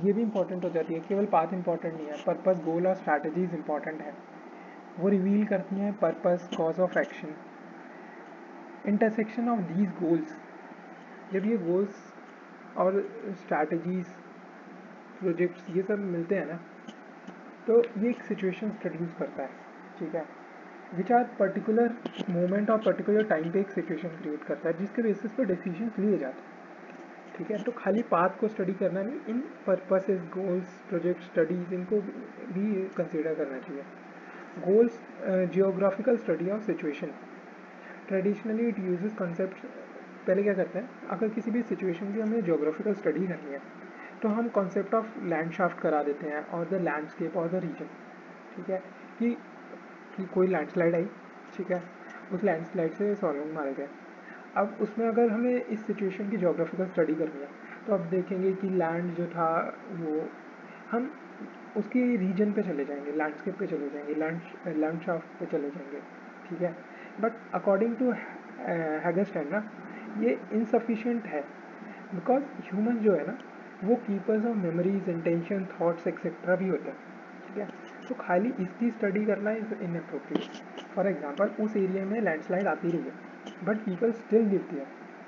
ये भी इंपॉर्टेंट हो जाती है, केवल पाथ इंपॉर्टेंट नहीं है, पर्पस गोल और स्ट्रैटेजीज इंपॉर्टेंट है. वो रिवील करती हैं purpose, cause of action, intersection of these goals. जब ये गोल्स और स्ट्रैटेजीज, प्रोजेक्ट्स ये सब मिलते हैं ना, तो ये एक सिचुएशन प्रोड्यूस करता है. ठीक है, विच आर पर्टिकुलर मोमेंट और पर्टिकुलर टाइम पे एक सिचुएशन क्रिएट करता है जिसके बेसिस पे डिसीजन लिए जाते हैं. ठीक है, तो खाली पाथ को स्टडी करना नहीं, इन पर्पसेस, गोल्स, प्रोजेक्ट, स्टडीज, इनको भी कंसिडर करना चाहिए. Goals, geographical study of situation. Traditionally it uses concept. पहले क्या करते हैं, अगर किसी भी सिचुएशन की हमें जियोग्राफिकल स्टडी करनी है तो हम कॉन्सेप्ट ऑफ लैंडशाफ्ट करा देते हैं और द लैंडस्केप और द रीजन. ठीक है, कि कोई लैंडस्लाइड आई. ठीक है, उस लैंडस्लाइड से सॉल्विंग मारे गए. अब उसमें अगर हमें इस सिचुएशन की ज्योग्राफिकल स्टडी करनी है तो अब देखेंगे कि लैंड जो था वो, हम उसके रीजन पे चले जाएंगे, लैंडस्केप पे चले जाएंगे, लैंडशाफ्ट पे चले जाएंगे. ठीक है, बट अकॉर्डिंग टू हैगरस्टैंड ना, ये इनसफिशिएंट है, बिकॉज ह्यूमन जो है ना वो keepers of memories, intention, thoughts etcetera भी होते हैं. ठीक है, तो खाली इसकी स्टडी करना इज इनअप्रोप्रिएट. फॉर एग्जाम्पल, उस एरिया में लैंडस्लाइड आती रही है but people still live there.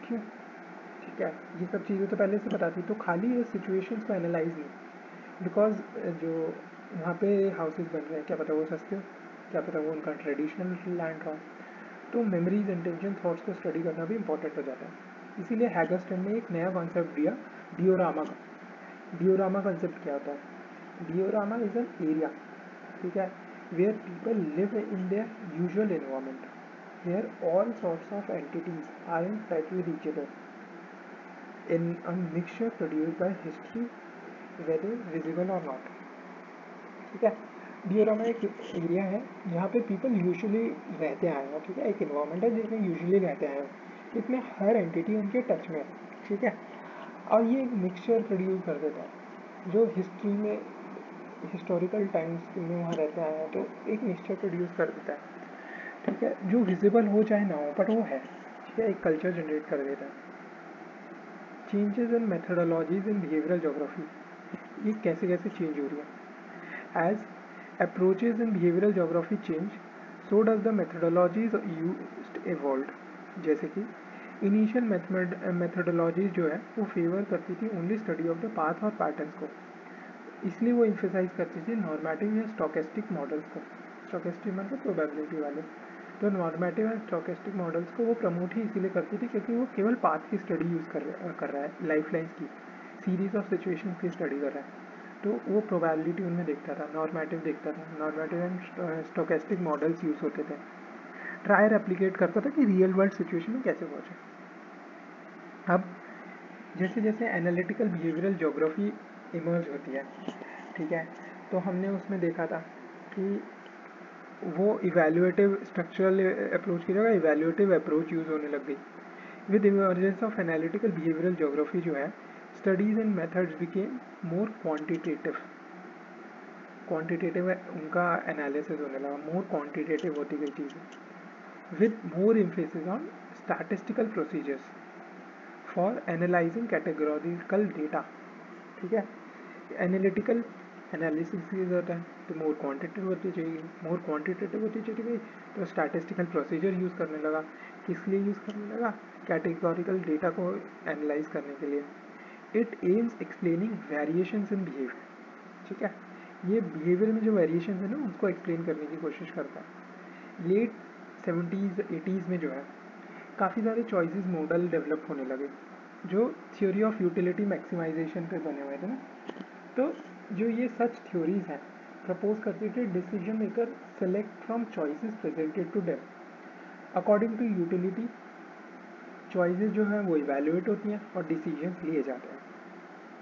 क्यों? ठीक है, ये सब चीज़ें तो पहले से पता थी, तो खाली ये सिचुएशंस को एनालाइज नहीं, बिकॉज जो वहाँ पे हाउसेज बन रहे हैं, क्या पता वो सस्ते हो, क्या पता वो उनका ट्रेडिशनल लैंड रहा. तो मेमोरीज, इंटेंशन, थॉट्स को स्टडी करना भी इंपॉर्टेंट हो जाता है. इसीलिए हैगरस्टैंड ने एक नया कॉन्सेप्ट दिया, डियोरामा का. डियोरामा कंसेप्ट क्या होता है? डियोरामा इज एन एरिया, ठीक है, where people live in their usual environment, where all sorts of entities are in touch with each other in a mixture produced by history, whether visible और not. ठीक है, डियोरामा एक area है जहाँ पे people usually रहते आए हैं. ठीक है, एक इन्वायरमेंट है जिसमें यूजुअली रहते आए हैं, इसमें हर एंटिटी उनके टच में है. ठीक है, और ये एक मिक्सचर प्रोड्यूस कर देता है जो हिस्ट्री में, हिस्टोरिकल टाइम्स में वहाँ रहते आए हैं, तो एक मिक्सचर प्रोड्यूस कर देता है. ठीक है, जो विजिबल हो चाहे ना हो बट वो है. ठीक है, एक कल्चर जनरेट कर देता है. Changes in methodologies in behavioural geography, ये कैसे कैसे चेंज हो रही है. As approaches in behavioral geography change, so does the methodologies used evolved. जैसे कि इनिशियल मेथडोलॉजीज जो है वो फेवर करती थी only study of the path और पैटर्न्स को, इसलिए वो इम्फेसाइज करती थी नॉर्मेटिव या स्टोकेस्टिक मॉडल्स को. स्टोकेस्टिक मतलब प्रोबेबिलिटी वाले. तो नॉर्मेटिव एंड स्टोकेस्टिक मॉडल्स को वो प्रमोट ही इसीलिए करती थी क्योंकि वो केवल पाथ की स्टडी यूज़ कर रहा है, लाइफ लाइन्स की सीरीज ऑफ सिचुएशन की स्टडी कर रहा है. तो वो प्रोबेबिलिटी उनमें देखता था, नॉर्मेटिव देखता था, normative and stochastic models use होते थे. ट्राई रेप्लिकेट करता था कि रियल वर्ल्ड सिचुएशन में कैसे पहुँचे. अब जैसे जैसे एनालिटिकल बिहेवियरल ज्योग्राफी इमर्ज होती है, ठीक है, तो हमने उसमें देखा था कि वो इवैल्यूएटिव स्ट्रक्चरल अप्रोच की जगह इवैल्यूएटिव अप्रोच यूज़ होने लग गई. With emergence of analytical behavioural geography जो है, studies and methods became more quantitative. Quantitative उनका एनालिसिस होने लगा, मोर क्वांटिटेटिव होती गई चीज़ें, with more emphasis on statistical procedures for analysing categorical data. ठीक है, एनालिटिकल एनालिसिस की जरूरत है तो मोर क्वांटिटेटिव होती चाहिए, मोर क्वांटिटेटिव होती चली गई तो स्टैटिस्टिकल प्रोसीजर यूज़ करने लगा. किस लिए यूज़ करने लगा? कैटेगोरिकल डेटा को एनालाइज करने के लिए. It aims explaining variations in behaviour. ठीक है, ये बिहेवियर में जो वेरिएशंस है ना उसको एक्सप्लेन करने की कोशिश करता है. लेट 70s 80s में जो है काफ़ी सारे चॉइसेस मॉडल डेवलप होने लगे जो थ्योरी ऑफ यूटिलिटी मैक्सिमाइजेशन पे बने हुए थे ना. तो जो ये सच थ्योरीज हैं प्रपोज करते थे decision maker select from choices presented to them according to utility. Choices जो हैं वो इवेल्युएट होती हैं और डिसीजंस लिए जाते हैं।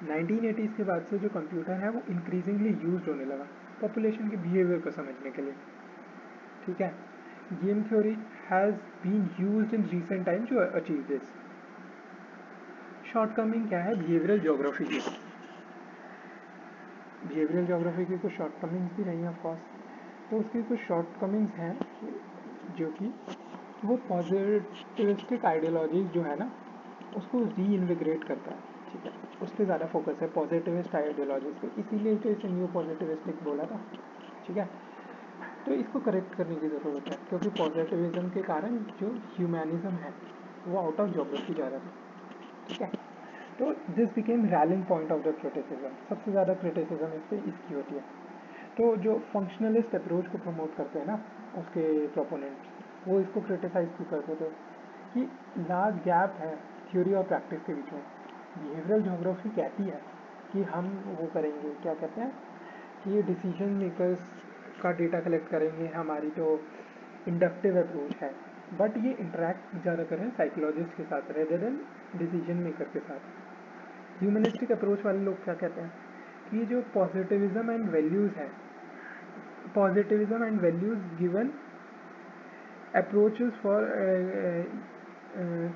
1980s के बाद से जो कंप्यूटर है वो इंक्रीजिंगली यूज होने लगा पॉपुलेशन के बिहेवियर को समझने के लिए, ठीक है। Game theory has been used in recent time to achieve this. Shortcoming क्या है बिहेवियरल ज्योग्राफी की? बिहेवियरल ज्योग्राफी की कुछ शॉर्टकमिंग्स भी रही हैं ऑफकोर्स। तो उसकी कुछ शॉर्टकमिंग्स हैं जो कि वो पॉजिटिविस्टिक आइडियोलॉजीज जो है ना उसको रीइन्विग्रेट करता है, ठीक है। उस पर ज़्यादा फोकस है पॉजिटिविस्ट आइडियोलॉजीज पे, इसीलिए तो इसे न्यू पॉजिटिविस्टिक बोला था, ठीक है। तो इसको करेक्ट करने की ज़रूरत है क्योंकि पॉजिटिविज्म के कारण जो ह्यूमैनिज्म है वो आउट ऑफ ज्योग्राफी जा रहा था, ठीक है। तो this became railing point of the criticism. सबसे ज़्यादा क्रिटिसिज्म इस पर इसकी होती है। तो जो फंक्शनलिस्ट अप्रोच को प्रमोट करते हैं ना उसके प्रोपोनेंट्स, वो इसको क्रिटिसाइज भी करते थे कि लार्ज गैप है थ्योरी और प्रैक्टिस के बीच में। बिहेवियरल ज्योग्राफी कहती है कि हम वो करेंगे, क्या कहते हैं कि ये डिसीजन मेकर्स का डेटा कलेक्ट करेंगे, हमारी तो इंडक्टिव अप्रोच है, बट ये इंटरेक्ट ज़्यादा करें साइकोलॉजिस्ट के साथ रेदर देन डिसीजन मेकर के साथ। ह्यूमनिस्टिक अप्रोच वाले लोग क्या कहते हैं कि जो पॉजिटिविज्म एंड वैल्यूज़ है, positivism and values given approaches for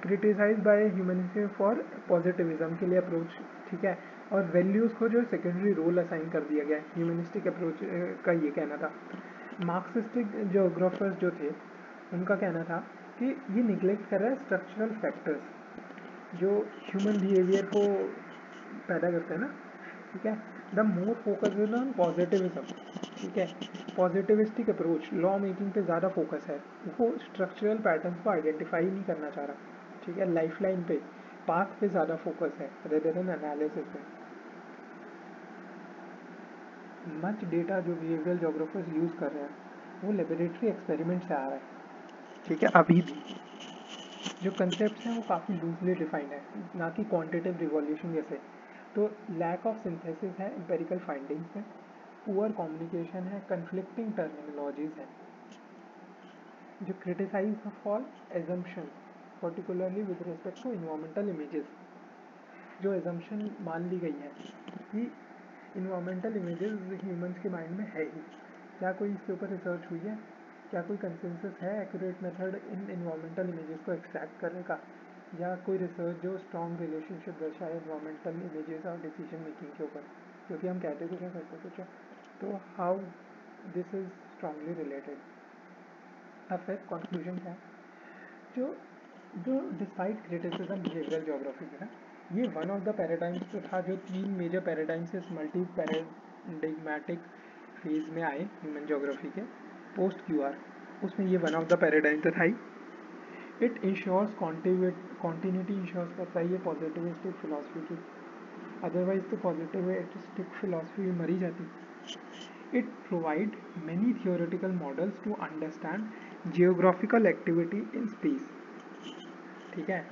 criticise by humanism for positivism के लिए अप्रोच, ठीक है। और वैल्यूज़ को जो सेकेंडरी रोल असाइन कर दिया गया है, ह्यूमनिस्टिक अप्रोच का ये कहना था। मार्क्सिस्टिक ज्योग्राफर्स जो थे उनका कहना था कि ये निगलेक्ट कर रहा है स्ट्रक्चरल फैक्टर्स जो ह्यूमन बिहेवियर को पैदा करते हैं ना, ठीक है। The more focus is on positivism, ठीक है। पॉजिटिविस्टिक अप्रोच लॉ मेकिंग पे ज़्यादा फोकस है, वो स्ट्रक्चरल पैटर्न्स को आइडेंटिफाई नहीं करना चाह रहा, ठीक है। लाइफ लाइन पे पाथ पे ज़्यादा फोकस है रेदर देन एनालिसिस पे। मच डेटा जो बिहेवियरल जोग्राफर्स यूज़ कर रहे हैं वो लेबोरेटरी एक्सपेरिमेंट से आ रहा है, ठीक है। अभी भी जो कंसेप्ट हैं वो काफ़ी लूजली डिफाइंड है, ना कि क्वांटिटेटिव रिवॉल्यूशन जैसे। तो लैक ऑफ सिंथेसिस है, एम्पेरिकल फाइंडिंग्स है, पुअर कम्युनिकेशन है, कन्फ्लिक्टिंग टर्मिनोलॉजीज है। जो criticise for assumption particularly with respect to environmental images, जो एजम्पशन मान ली गई है कि इन्वायरमेंटल इमेजेस ह्यूमंस के माइंड में है ही, क्या कोई इसके ऊपर रिसर्च हुई है? क्या कोई कंसेंसस है accurate method in environmental images को एक्सट्रैक्ट करने का, या कोई रिसर्च जो स्ट्रॉन्ग रिलेशनशिप दर्शाए इन्वायरमेंटल इमेजेस और डिसीजन मेकिंग के ऊपर? क्योंकि हम कहते थे क्या करते कुछ है, तो how this is strongly related. अब फिर कंक्लूजन क्या है, जो जो डिस्पाइट क्रिटिसिज्म बिहेवियरल ज्योग्राफी के ना, ये वन ऑफ द पैराडाइम्स था जो 3 मेजर पैराडाइम्स इस मल्टी पैराडिग्मेटिक फेज में आए ह्यूमन ज्योग्राफी के पोस्ट क्यूआर, उसमें ये वन ऑफ द पैराडाइम तो था ही। इट इंश्योर्स कॉन्टिन्यूटी इंश्योर्स करता है ये पॉजिटिविस्टिक फिलॉसफी की, अदरवाइज तो पॉजिटिविस्टिक फिलॉसफी मरी जाती। It provide many theoretical models to understand geographical activity in space, ठीक है।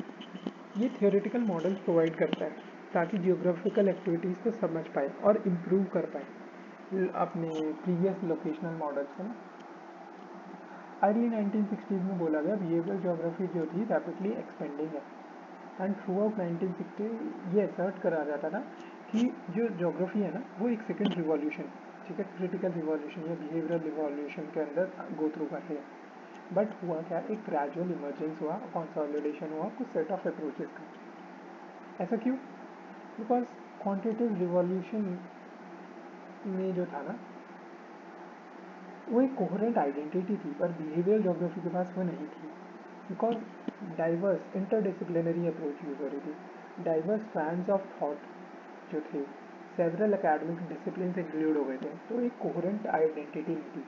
ये थियोरेटिकल मॉडल्स प्रोवाइड करता है ताकि जियोग्राफिकल एक्टिविटीज़ को समझ पाए और इम्प्रूव कर पाए अपने प्रीवियस लोकेशनल मॉडल्स को ना। अर्ली 1960s में बोला गया बिहेवियरल ज्योग्राफी जो थी रैपिडली एक्सपेंडिंग है, एंड थ्रू आउट 1960 ये असर्ट करा जाता था कि जो ज्योग्राफी है ना वो एक सेकेंड रिवॉल्यूशन, ठीक है, क्रिटिकल रिवॉल्यूशन या बिहेवियरल रिवॉल्यूशन के अंदर गो थ्रू कर रहे हैं। बट हुआ क्या, एक ग्रेजुअल इमर्जेंस हुआ, कंसोलिडेशन हुआ कुछ सेट ऑफ अप्रोचेस का। ऐसा क्यों? बिकॉज क्वांटिटेटिव रिवॉल्यूशन में जो था ना वो एक कोहेरेंट आइडेंटिटी थी, पर बिहेवियरल ज्योग्राफी के पास वो नहीं थी। Because diverse interdisciplinary approach use हो रही थी, डाइवर्स स्ट्रैंड्स ऑफ थॉट जो थे, सेवरल एकेडमिक डिसिप्लिन इंक्लूड हो गए थे, तो एक कोहेरेंट आइडेंटिटी नहीं थी।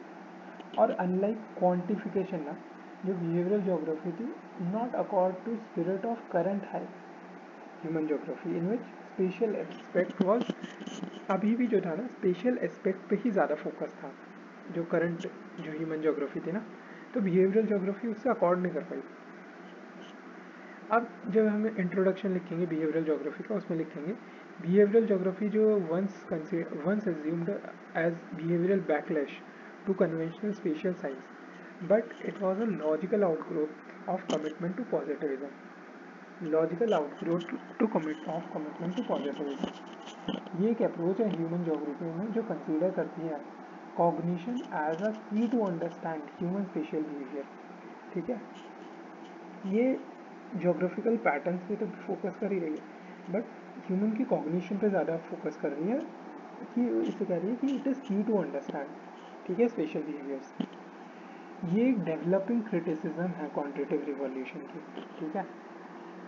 और अनलाइक क्वांटिफिकेशन ना, जो बिहेवियरल ज्योग्राफी थी not accord to spirit of current high human geography in which spatial aspect was, अभी भी जो था ना स्पेशल एस्पेक्ट पे ही ज़्यादा फोकस था जो करंट जो ह्यूमन ज्योग्राफी थी ना, तो बिहेवियरल ज्योग्राफी उससे अकॉर्ड नहीं कर पाई। अब जब हम इंट्रोडक्शन लिखेंगे बिहेवियरल ज्योग्राफी का, उसमें लिखेंगे बिहेवियरल ज्योग्राफी जो once assumed as behavioural backlash to conventional spatial science, but it was a logical outgrowth of commitment to positivism. Logical outgrowth to commitment to positivity. ये एक अप्रोच है human geography में जो consider करती है cognition as a key to understand human spatial behaviour. ठीक है, ये ज्योग्राफिकल पैटर्न्स पे तो फोकस कर ही रही है बट ह्यूमन की कॉग्निशन पे ज़्यादा फोकस कर रही है कि इसे कह रही है कि it is key to understand, ठीक है, स्पेशल बिहेवियर्स। ये एक डेवलपिंग क्रिटिसिज्म है क्वांटिटेटिव रिवॉल्यूशन की। ठीक है,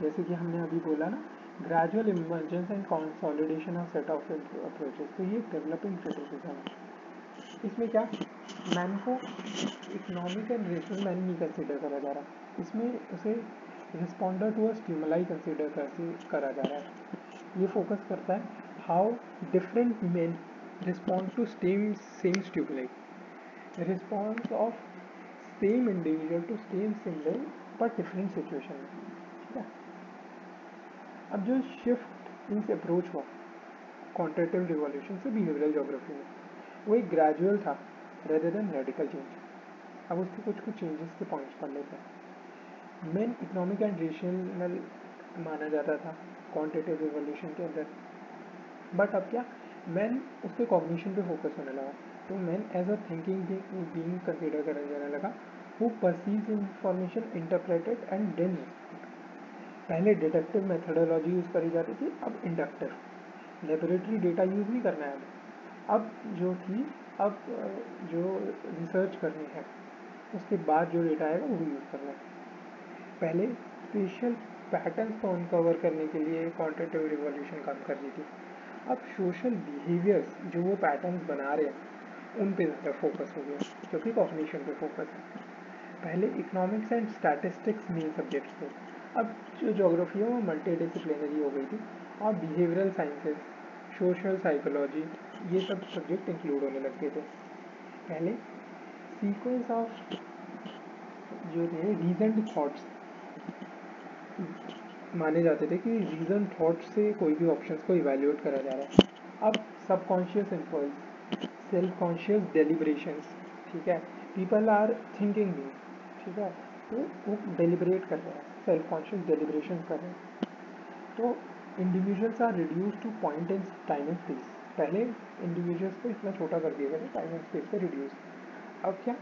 जैसे कि हमने अभी बोला ना, gradual emergence and consolidation of set of approaches, तो ये डेवलपिंग क्रिटिसिज्म है। इसमें क्या, मैन को इकोनॉमिक एंड रेशनल मैन नहीं कंसिडर करा जा रहा, इसमें उसे responder to a stimuli consider करा जा रहा है। ये फोकस करता है how different men respond to same stimuli, response of same individual to same symbol पर डिफरेंट सिचुएशन में। ठीक है, अब जो शिफ्ट इन अप्रोच हुआ क्वांटिटेटिव रिवॉल्यूशन से बिहेवियरल ज्योग्राफी में, वो एक ग्रेजुअल था रेदर देन रेडिकल चेंज। अब उसके कुछ चेंजेस के पॉइंट्स पढ़ लेते हैं। मेन इकोनॉमिक एंड रेशनल माना जाता था क्वांटिटेटिव रिवॉल्यूशन के अंदर, बट अब क्या, मैन उसके कॉग्निशन पे फोकस होने लगा, तो man as a thinking being consider करा जाने लगा, who perceives information interpreted and then. पहले डिडक्टिव मेथडोलॉजी यूज़ करी जाती थी, अब इंडक्टिव, लेबोरेटरी डेटा यूज़ नहीं करना है अब जो थी, अब जो रिसर्च करनी है उसके बाद जो डेटा आएगा वो यूज़ करना है। पहले स्पेशल पैटर्न्स को अनकवर करने के लिए क्वांटिटेटिव रिवॉल्यूशन काम कर रही थी, अब सोशल बिहेवियर्स जो वो पैटर्न्स बना रहे हैं उन पे ज़्यादा फोकस हो गया, जो कि कॉग्निशन पे फोकस है। पहले economics and statistics main subjects थे, अब जो ज्योग्राफी है वो मल्टी डिसिप्लिनरी हो गई थी, और बिहेवियरल साइंसेस, सोशल साइकोलॉजी, ये सब सब्जेक्ट इंक्लूड होने लग गए थे। पहले सीक्वेंस ऑफ जो थे रीजन थॉट्स माने जाते थे कि रीजन थॉट से कोई भी ऑप्शंस को इवेल्युएट करा जा रहा है। अब subconscious impulse, self conscious deliberations, ठीक है, पीपल आर थिंकिंग मी, ठीक है, तो वो डेलिब्रेट कर रहे हैं, सेल्फ कॉन्शियस डेलिब्रेशन कर रहे हैं। तो individuals are reduce to point in time and space. पहले इंडिविजुअल्स को इतना छोटा कर दिया गया था, टाइम एंड स्पेस पे रिड्यूस। अब क्या,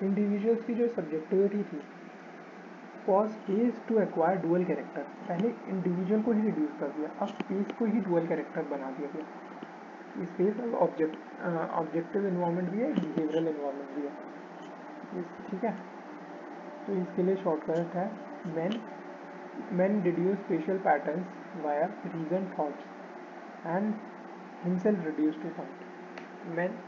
इंडिविजुअल्स की जो सब्जेक्टिविटी थी was space to acquire dual character, पहले इंडिविजुअल को ही रिड्यूस कर दिया, अब स्पेस को ही डुअल कैरेक्टर बना दिया गया। स्पेस अब ऑब्जेक्टिव इन्वायरमेंट भी है, बिहेवियरल इन्वायरमेंट भी है। ठीक है, तो इसके लिए शॉर्टकट है man deduce spatial patterns via reason thoughts and himself reduce to point. Man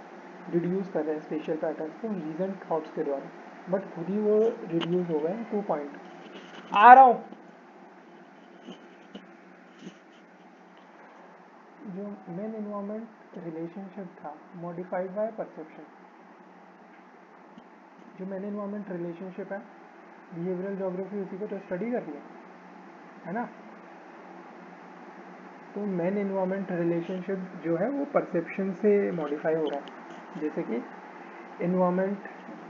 reduce कर रहे हैं स्पेशल पैटर्न्स को रीजन थॉट्स के द्वारा, बट खुद ही वो रिड्यूस हो गए टू पॉइंट। आ रहा हूँ। जो मेन इन्वायरमेंट रिलेशनशिप था मॉडिफाइड बाय परसेप्शन, जो मेन इन्वायरमेंट रिलेशनशिप है, बिहेवियरल ज्योग्राफी उसी को तो स्टडी कर रही है ना। तो मेन इन्वायरमेंट रिलेशनशिप जो है वो परसेप्शन से मॉडिफाई हो रहा है, जैसे कि इन्वायरमेंट,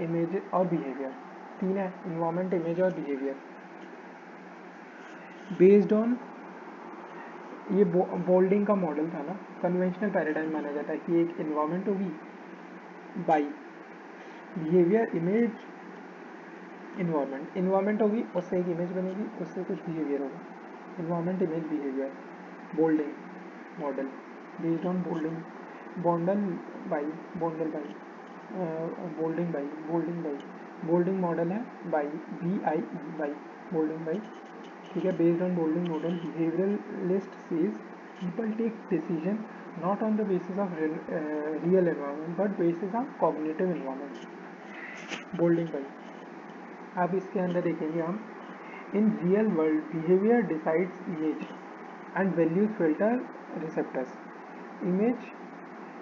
इमेज और बिहेवियर, तीन है, इन्वायरमेंट, इमेज और बिहेवियर। बेस्ड ऑन ये बोल्डिंग का मॉडल था ना, कन्वेंशनल पैराडाइम माना जाता है कि एक इन्वायरमेंट होगी बाई बिहेवियर, इमेज, इन्वायरमेंट होगी, उससे एक इमेज बनेगी, उससे कुछ बिहेवियर होगा, environment, image, behaviour. Boulding model based on Boulding model है by BIE by Boulding by. ठीक है, based on Boulding model behaviouralist says people take decision not on the basis of real environment but basis on cognitive environment। Boulding by, अब इसके अंदर देखेंगे हम, इन real world behaviour decides image and values filter receptors. Image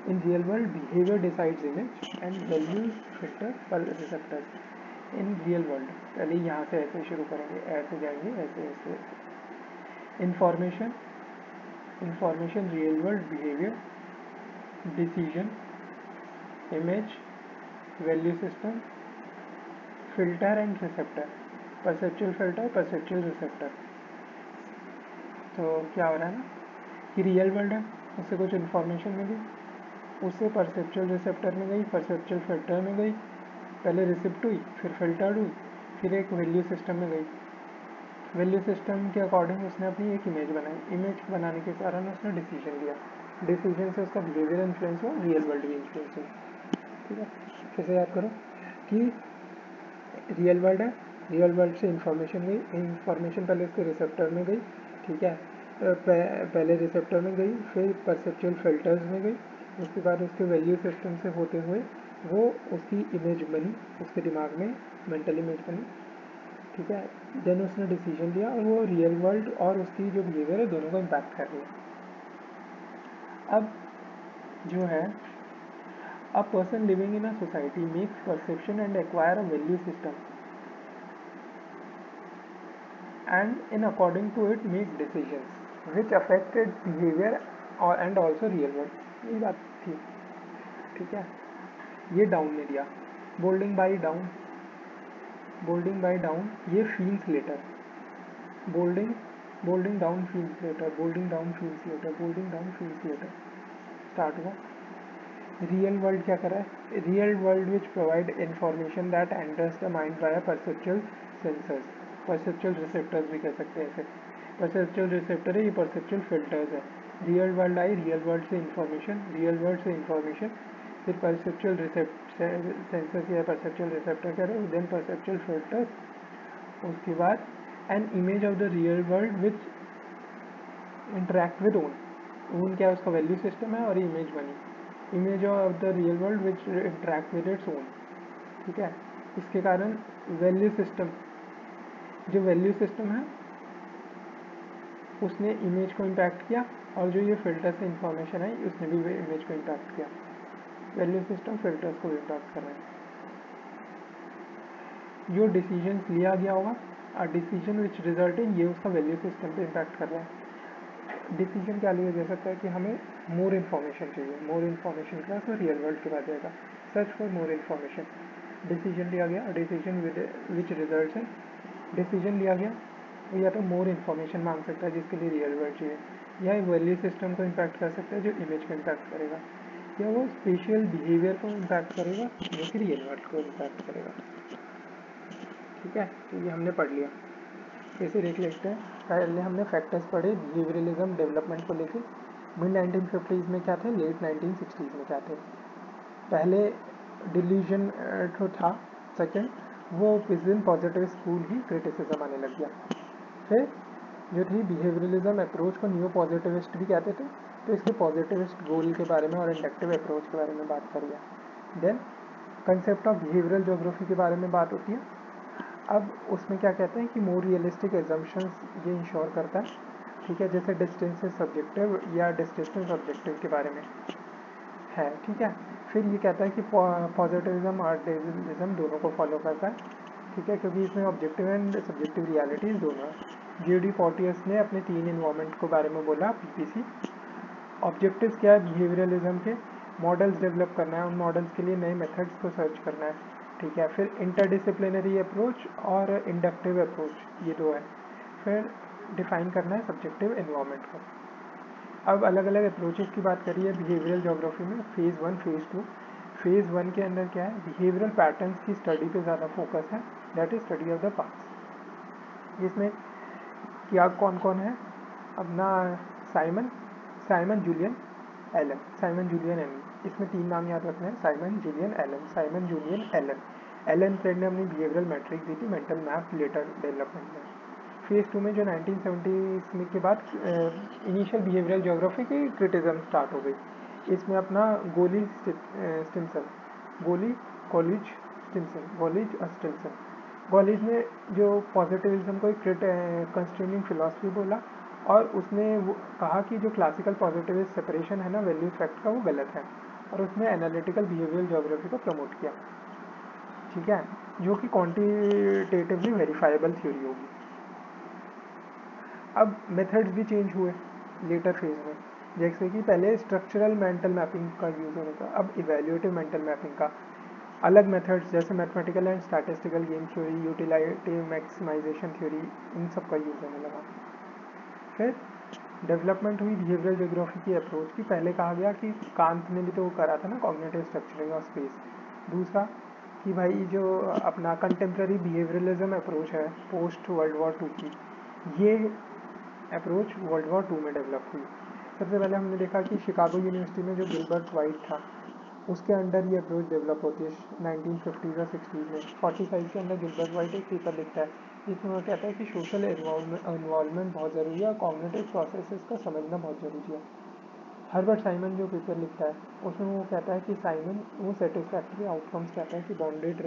in real world behaviour decides image and values filter पर receptors इन real world. पहले यहाँ से ऐसे शुरू करेंगे, ऐसे जाएंगे, ऐसे ऐसे। Information real world behaviour, decision, image, value system, filter and receptor, perceptual filter, perceptual receptor. तो क्या हो रहा है ना कि रियल वर्ल्ड है, उससे कुछ इन्फॉर्मेशन मिली, उससे परसेप्चुअल रिसेप्टर में गई, परसेप्चुअल फिल्टर में गई, पहले रिसिप्ट हुई, फिर फिल्टर्ड हुई, फिर एक वैल्यू सिस्टम में गई। वैल्यू सिस्टम के अकॉर्डिंग उसने अपनी एक इमेज बनाई, इमेज बनाने के कारण उसने डिसीजन लिया, डिसीजन से उसका बिहेवियर इन्फ्लुएंस हुआ, रियल वर्ल्ड भी इन्फ्लुएंस हुआ। ठीक है, फिर से याद करो कि रियल वर्ल्ड है, रियल वर्ल्ड से इंफॉर्मेशन गई, इंफॉर्मेशन पहले उसके रिसेप्टर में गई, ठीक है, पहले रिसेप्टर में गई, फिर परसेप्चुअल फिल्टर्स में गई, उसके बाद उसके वैल्यू सिस्टम से होते हुए वो उसकी इमेज बनी, उसके दिमाग में मेंटल इमेज बनी, ठीक है, देन उसने डिसीजन लिया और वो रियल वर्ल्ड और उसकी जो बिहेवियर है दोनों को इम्पैक्ट कर रही है। अब जो है a person living in a society makes perception and acquire a value system and in according to it make decisions which affect its behavior and also real world। यही बात थी, ठीक है। ये डाउन ने दिया, Boulding by Down, Boulding by Down, ये feels later, Boulding Boulding Down feels later, Boulding Down feels later, Boulding Down feels later start हुआ। रियल वर्ल्ड क्या कर रहा है, real world which provide information that enters the mind by perceptual sensors, perceptual receptors भी कह सकते हैं इसे, परसेप्चुअल रिसेप्टर है, ये परसेप्चुअल फिल्टर्स है। Real world I, real world से इंफॉर्मेशन, रियल वर्ल्ड से इंफॉर्मेशन, फिर परसेप्चुअल सेंसर्स या परसेप्चुअल रिसेप्टर कह रहे हैं, देन परसेप्चुअल फिल्टर, उसके बाद an image of the real world which interact with own, own क्या है उसका वैल्यू सिस्टम है और इमेज बनी, image of the real world which interact with its own, ठीक है। इसके कारण वैल्यू सिस्टम, जो वैल्यू सिस्टम है उसने इमेज को इम्पैक्ट किया और जो ये फिल्टर से इंफॉर्मेशन है उसने भी इमेज को इम्पैक्ट किया, वैल्यू सिस्टम फिल्टर्स को इम्पैक्ट कर रहे हैं। जो डिसीजन लिया गया होगा, डिसीजन विच रिजल्ट इन, ये उसका वैल्यू सिस्टम पे इम्पैक्ट कर रहा है। डिसीजन क्या लिया जा सकता है कि हमें मोर इन्फॉर्मेशन चाहिए, मोर इन्फॉर्मेशन के बाद रियल वर्ल्ड के बाद जाएगा, search for more information, decision लिया गया, decision which result in, decision लिया गया वो या तो मोर इन्फॉर्मेशन मांग सकता है जिसके लिए रियल वर्ल्ड चाहिए, या वैल्यू सिस्टम को इम्पैक्ट कर सकता है जो इमेज को इम्पैक्ट करेगा, या वो स्पेशियल बिहेवियर को इम्पैक्ट करेगा जो कि रियल वर्ल्ड को इम्पैक्ट करेगा। ठीक है, तो ये हमने पढ़ लिया, इसे देख लेते हैं। पहले हमने फैक्टर्स पढ़े बिहेवियरलिज्म डेवलपमेंट को लेके, मिड 1950s में क्या थे, लेट 1960s में क्या थे। पहले डिल्यूजन जो था, सेकंड वो पिजन पॉजिटिव स्कूल ही क्रिटिसिज्म आने लग गया। फिर जो थी बिहेवियरलिज्म अप्रोच को न्यू पॉजिटिविस्ट भी कहते थे, तो इसके पॉजिटिविस्ट गोल के बारे में और इंडक्टिव अप्रोच के बारे में बात करिए। Then concept of behavioural geography के बारे में बात होती है। अब उसमें क्या कहते हैं कि मोर रियलिस्टिक एजम्पशंस ये इंश्योर करता है, ठीक है, जैसे डिस्टेंस सब्जेक्टिव या डिस्टेंस ऑब्जेक्टिव के बारे में है, ठीक है। फिर ये कहता है कि पॉजिटिविज्म और डेविज्म दोनों को फॉलो करता है, ठीक है, क्योंकि इसमें ऑब्जेक्टिव एंड सब्जेक्टिव रियलिटीज दोनों है। जी.डी. पोर्टियस ने अपने 3 इन्वॉल्वमेंट के बारे में बोला, पीपीसी। ऑब्जेक्टिव्स क्या है बिहेवियरलिज्म के, मॉडल्स डेवलप करना है, उन मॉडल्स के लिए नए मेथड्स को सर्च करना है, ठीक है। फिर इंटरडिसिप्लिनरी अप्रोच और इंडक्टिव अप्रोच, ये दो है। फिर डिफाइन करना है सब्जेक्टिव इन्वॉल्वमेंट को। अब अलग अलग अप्रोचेस की बात करिए बिहेवियरल ज्योग्राफी में, फेज़ 1 फेज़ 2। फेज़ 1 के अंदर क्या है, बिहेवियरल पैटर्न्स की स्टडी पे ज़्यादा फोकस है, that is study of the past. इसमें क्या कौन कौन है, अपना Simon Julian Elon, Simon Julian Allan, इसमें 3 नाम याद रखना है, Simon Julian Elon, Simon Julian Allan. Allan Pred ने अपनी बिहेवियरल मैट्रिक दी थी, मेंटल मैप लेटर डेवलपमेंट में। फेज़ 2 में जो 1970s में के बाद इनिशियल बिहेवियरल ज्योग्राफी की क्रिटिज्म स्टार्ट हो गई। इसमें अपना गोली स्टिम्सन, गोली कॉलेज स्टिम्सन, कॉलेज ने जो पॉजिटिविज्म को एक कंस्ट्रेनिंग फिलॉसफी बोला, और उसने वो कहा कि जो क्लासिकल पॉजिटिविस्ट सेपरेशन है ना वैल्यू फैक्ट का, वो गलत है, और उसने एनालिटिकल बिहेवियरल ज्योग्राफी को प्रमोट किया, ठीक है, जो कि क्वांटिटेटिवली वेरीफाइबल थ्योरी होगी। अब मेथड्स भी चेंज हुए लेटर फेज में, जैसे कि पहले स्ट्रक्चरल मेंटल मैपिंग का यूज़ होता था, अब इवेल्युएटिव मेंटल मैपिंग का अलग मेथड्स जैसे mathematical and statistical game theory, utility maximisation theory, इन सब का यूज़ होने लगा। फिर डेवलपमेंट हुई बिहेवियरल ज्योग्राफी की अप्रोच की। पहले कहा गया कि कांत ने भी तो करा था ना, कॉग्निटिव स्ट्रक्चरिंग ऑफ स्पेस। दूसरा कि भाई जो अपना कंटेम्प्रेरी बिहेवियरलिज्म अप्रोच है पोस्ट वर्ल्ड वॉर टू की, ये अप्रोच वर्ल्ड वॉर टू में डेवलप हुई। सबसे पहले हमने देखा कि शिकागो यूनिवर्सिटी में जो गिलबर्ट वाइट था उसके अंडर ये अप्रोच डेवलप होती है 1950s और 60s में। 45 के अंदर गिलबर्ट वाइट एक पेपर लिखता है जिसमें वो कहता है कि सोशल इन्वॉल्वमेंट बहुत ज़रूरी है और कॉग्निटिव प्रोसेसेस का समझना बहुत ज़रूरी है। हर्बर्ट साइमन जो पेपर लिखता है उसमें वो कहता है कि साइमन वो सेटिस्फैक्ट्री आउटकम्स कहता है कि bounded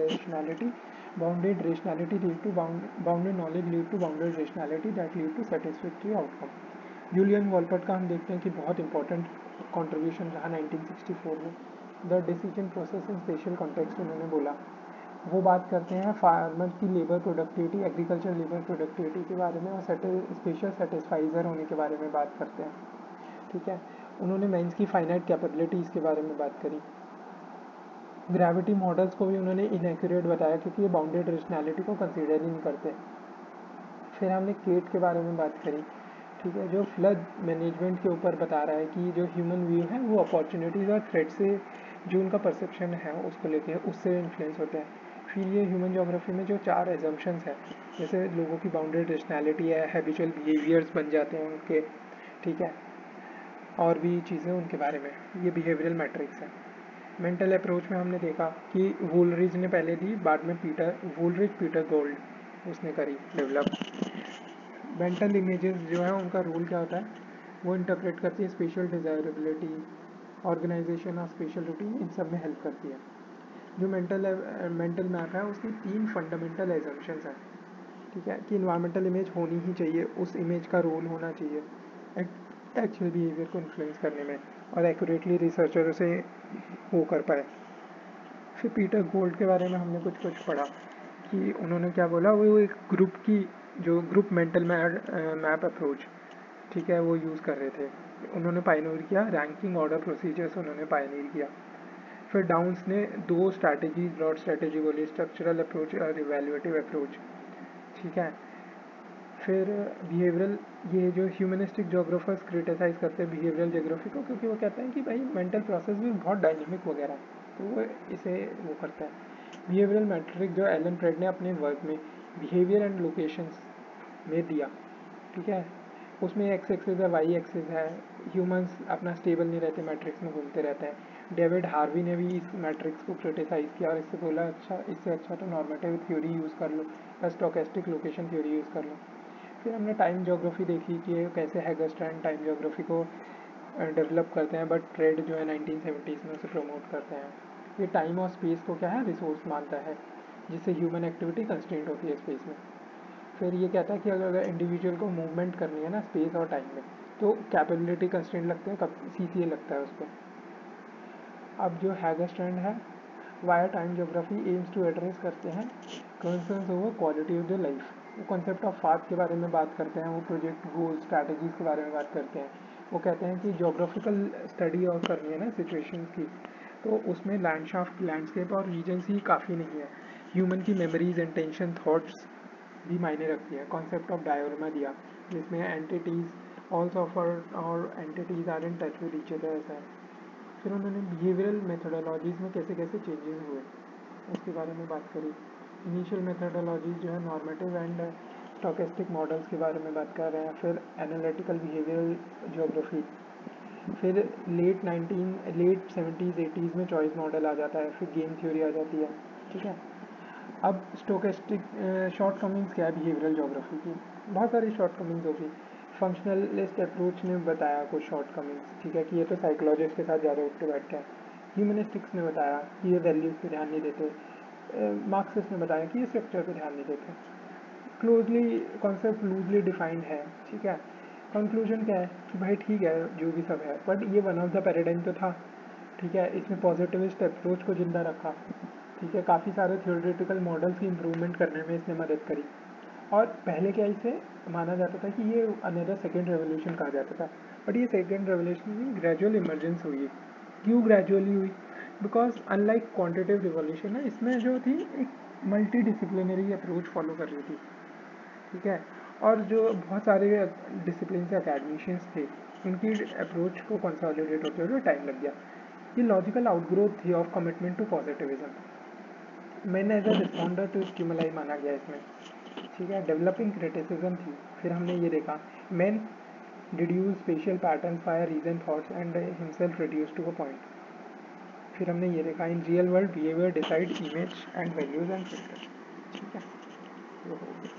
rationality lead to bounded knowledge lead to bounded rationality that lead to satisfactory outcome. Julian Wolpert का हम देखते हैं कि बहुत इंपॉर्टेंट कॉन्ट्रीब्यूशन रहा 1964 में। The decision process in spatial context उन्होंने बोला। वो बात करते हैं फार्मर की labour productivity, agriculture labour productivity के बारे में और स्पेशल सेटिस्फाइजर होने के बारे में बात करते हैं। ठीक है, उन्होंने मेंस की फाइनाइट कैपेबिलिटीज़ के बारे में बात करी। ग्रेविटी मॉडल्स को भी उन्होंने इनएक्यूरेट बताया क्योंकि ये बाउंडेड रेशनैलिटी को कंसीडर ही नहीं करते। फिर हमने केट के बारे में बात करी। ठीक है, जो फ्लड मैनेजमेंट के ऊपर बता रहा है कि जो ह्यूमन व्यू है वो अपॉर्चुनिटीज़ और थ्रेट से जो उनका परसेप्शन है उसको लेके उससे इन्फ्लुएंस होते हैं। फिर ये ह्यूमन ज्योग्राफी में जो 4 एजम्पशंस है, जैसे लोगों की बाउंडेड रेशनैलिटी है, हैबिचुअल बिहेवियर्स बन जाते हैं उनके, ठीक है, और भी चीज़ें उनके बारे में, ये बिहेवियरल मैट्रिक्स है। मेंटल अप्रोच में हमने देखा कि वूलरिज ने पहले दी, बाद में पीटर गोल्ड उसने करी डेवलप। मेंटल इमेजेस जो है उनका रोल क्या होता है, वो इंटरप्रेट करती है स्पेशल डिज़ायरेबिलिटी, ऑर्गेनाइजेशन और स्पेशल रूटीन, इन सब में हेल्प करती है। जो मेंटल मैप है उसकी 3 फंडामेंटल एजम्पशंस हैं। ठीक है, कि इन्वायरमेंटल इमेज होनी ही चाहिए, उस इमेज का रोल होना चाहिए एक्चुअल बिहेवियर को इन्फ्लुएंस करने में और एक्यूरेटली रिसर्चर उसे वो कर पाए। फिर पीटर गोल्ड के बारे में हमने कुछ पढ़ा कि उन्होंने क्या बोला, वो एक ग्रुप की जो ग्रुप मेंटल मैप अप्रोच, ठीक है, वो यूज़ कर रहे थे। उन्होंने पायनियर किया रैंकिंग ऑर्डर प्रोसीजर्स, उन्होंने पायनियर किया। फिर डाउन्स ने 2 स्ट्रैटेजी, ब्रॉड स्ट्रैटेजी बोली, स्ट्रक्चरल अप्रोच और इवेल्युएटिव अप्रोच। ठीक है, फिर बिहेवियरल, ये जो ह्यूमनिस्टिक जोग्राफर्स क्रिटिसाइज करते हैं बिहेवियरल जोग्राफी को क्योंकि वो कहते हैं कि भाई मेंटल प्रोसेस भी बहुत डायनेमिक वगैरह, तो वो इसे वो करता है। बिहेवियरल मैट्रिक जो एलन फ्रेड ने अपने वर्क में बिहेवियर एंड लोकेशंस में दिया, ठीक है, उसमें एक्स एक्सिस है, वाई एक्सिस है, ह्यूमंस अपना स्टेबल नहीं रहते, मैट्रिक्स में घूमते रहते हैं। डेविड हार्वी ने भी इस मैट्रिक्स को क्रिटिसाइज़ किया और इससे बोला अच्छा, इससे अच्छा तो नॉर्मेटिव थ्योरी यूज़ कर लो या स्टोकेस्टिक लोकेशन थ्योरी यूज़ कर लो। फिर हमने टाइम ज्योग्राफी देखी कि कैसे हैगरस्ट्रैंड टाइम ज्योग्राफी को डेवलप करते हैं, बट ट्रेड जो है 1970s में उसे प्रमोट करते हैं। ये टाइम और स्पेस को क्या है, रिसोर्स मानता है, जिससे ह्यूमन एक्टिविटी कंस्ट्रेंट होती है स्पेस में। फिर ये कहता है कि अगर इंडिविजुअल को मूवमेंट करनी है ना स्पेस और टाइम में, तो कैपेबिलिटी कंस्ट्रेंट लगते हैं, कब CCA लगता है उस पर। अब जो हैगरस्ट्रैंड है via time geography aims to address करते हैं concerns over quality of the life. वो कॉन्सेप्ट ऑफ पाथ के बारे में बात करते हैं, वो प्रोजेक्ट गोल स्ट्रैटेजीज के बारे में बात करते हैं। वो कहते हैं कि जोग्राफिकल स्टडी और करनी है ना सिचुएशन की, तो उसमें लैंडस्केप और रीजन्स ही काफ़ी नहीं है, ह्यूमन की मेमोरीज, इंटेंशन, थॉट्स भी मायने रखती है। कॉन्सेप्ट ऑफ डायोरमा दिया जिसमें एंटिटीज ऑल सॉफ्टवेयर और entities are in touch with each other ऐसा है। फिर उन्होंने बिहेवियरल मेथडोलॉजीज़ में कैसे कैसे चेंजेस हुए उसके बारे में बात करी। इनिशियल मेथडोलॉजीज जो है नॉर्मेटिव एंड स्टोकेस्टिक मॉडल्स के बारे में बात कर रहे हैं। फिर एनालिटिकल बिहेवियरल ज्योग्राफी, फिर लेट 70s 80s में चॉइस मॉडल आ जाता है, फिर गेम थ्योरी आ जाती है। ठीक है, अब स्टोकेस्टिक शॉर्ट कमिंग्स क्या है बिहेवियरल ज्योग्राफी की, बहुत सारी शॉर्ट कमिंग्स होगी। फंक्शनलिस्ट अप्रोच ने बताया कुछ शॉर्ट कमिंग्स, ठीक है, कि ये तो साइकोलॉजिस्ट के साथ ज़्यादा उठ के बैठते हैं। ह्यूमनिस्टिक्स ने बताया कि ये वैल्यूज़ पे ध्यान नहीं देते। मार्क्सिस्ट ने बताया कि ये स्ट्रक्चर पे ध्यान नहीं देते। क्लोजली कॉन्सेप्ट लूजली डिफाइंड है। ठीक है, कंक्लूजन क्या है कि भाई ठीक है जो भी सब है, बट ये वन ऑफ द पैराडाइम तो था। ठीक है, इसमें पॉजिटिविस्ट अप्रोच को जिंदा रखा। ठीक है, काफ़ी सारे थियोरेटिकल मॉडल्स की इम्प्रूवमेंट करने में इसने मदद करी। और पहले क्या इसे माना जाता था कि ये अनदर सेकेंड रेवोल्यूशन कहा जाता था, बट ये सेकेंड रेवोल्यूशन की ग्रेजुअल इमर्जेंस हुई। क्यों ग्रेजुअली हुई? बिकॉज अनलाइक क्वांटिटेटिव रिवोल्यूशन है, इसमें जो थी एक मल्टी डिसिप्लिनरी अप्रोच फॉलो कर रही थी। ठीक है, और जो बहुत सारे डिसिप्लिन से अकेडमिशियंस थे उनकी अप्रोच को कंसोलिडेट होते हुए टाइम लग गया. ये लॉजिकल आउटग्रोथ थी of commitment to positivism. Man as a responder to stimuli माना गया इसमें. ठीक है. डेवलपिंग क्रिटिसिज्म थी. फिर हमने ये देखा man deduce spatial patterns by reason thoughts and himself reduce to a point. फिर हमने ये देखा in real world behaviour decide image and values and filter. ठीक है. ये हो गया.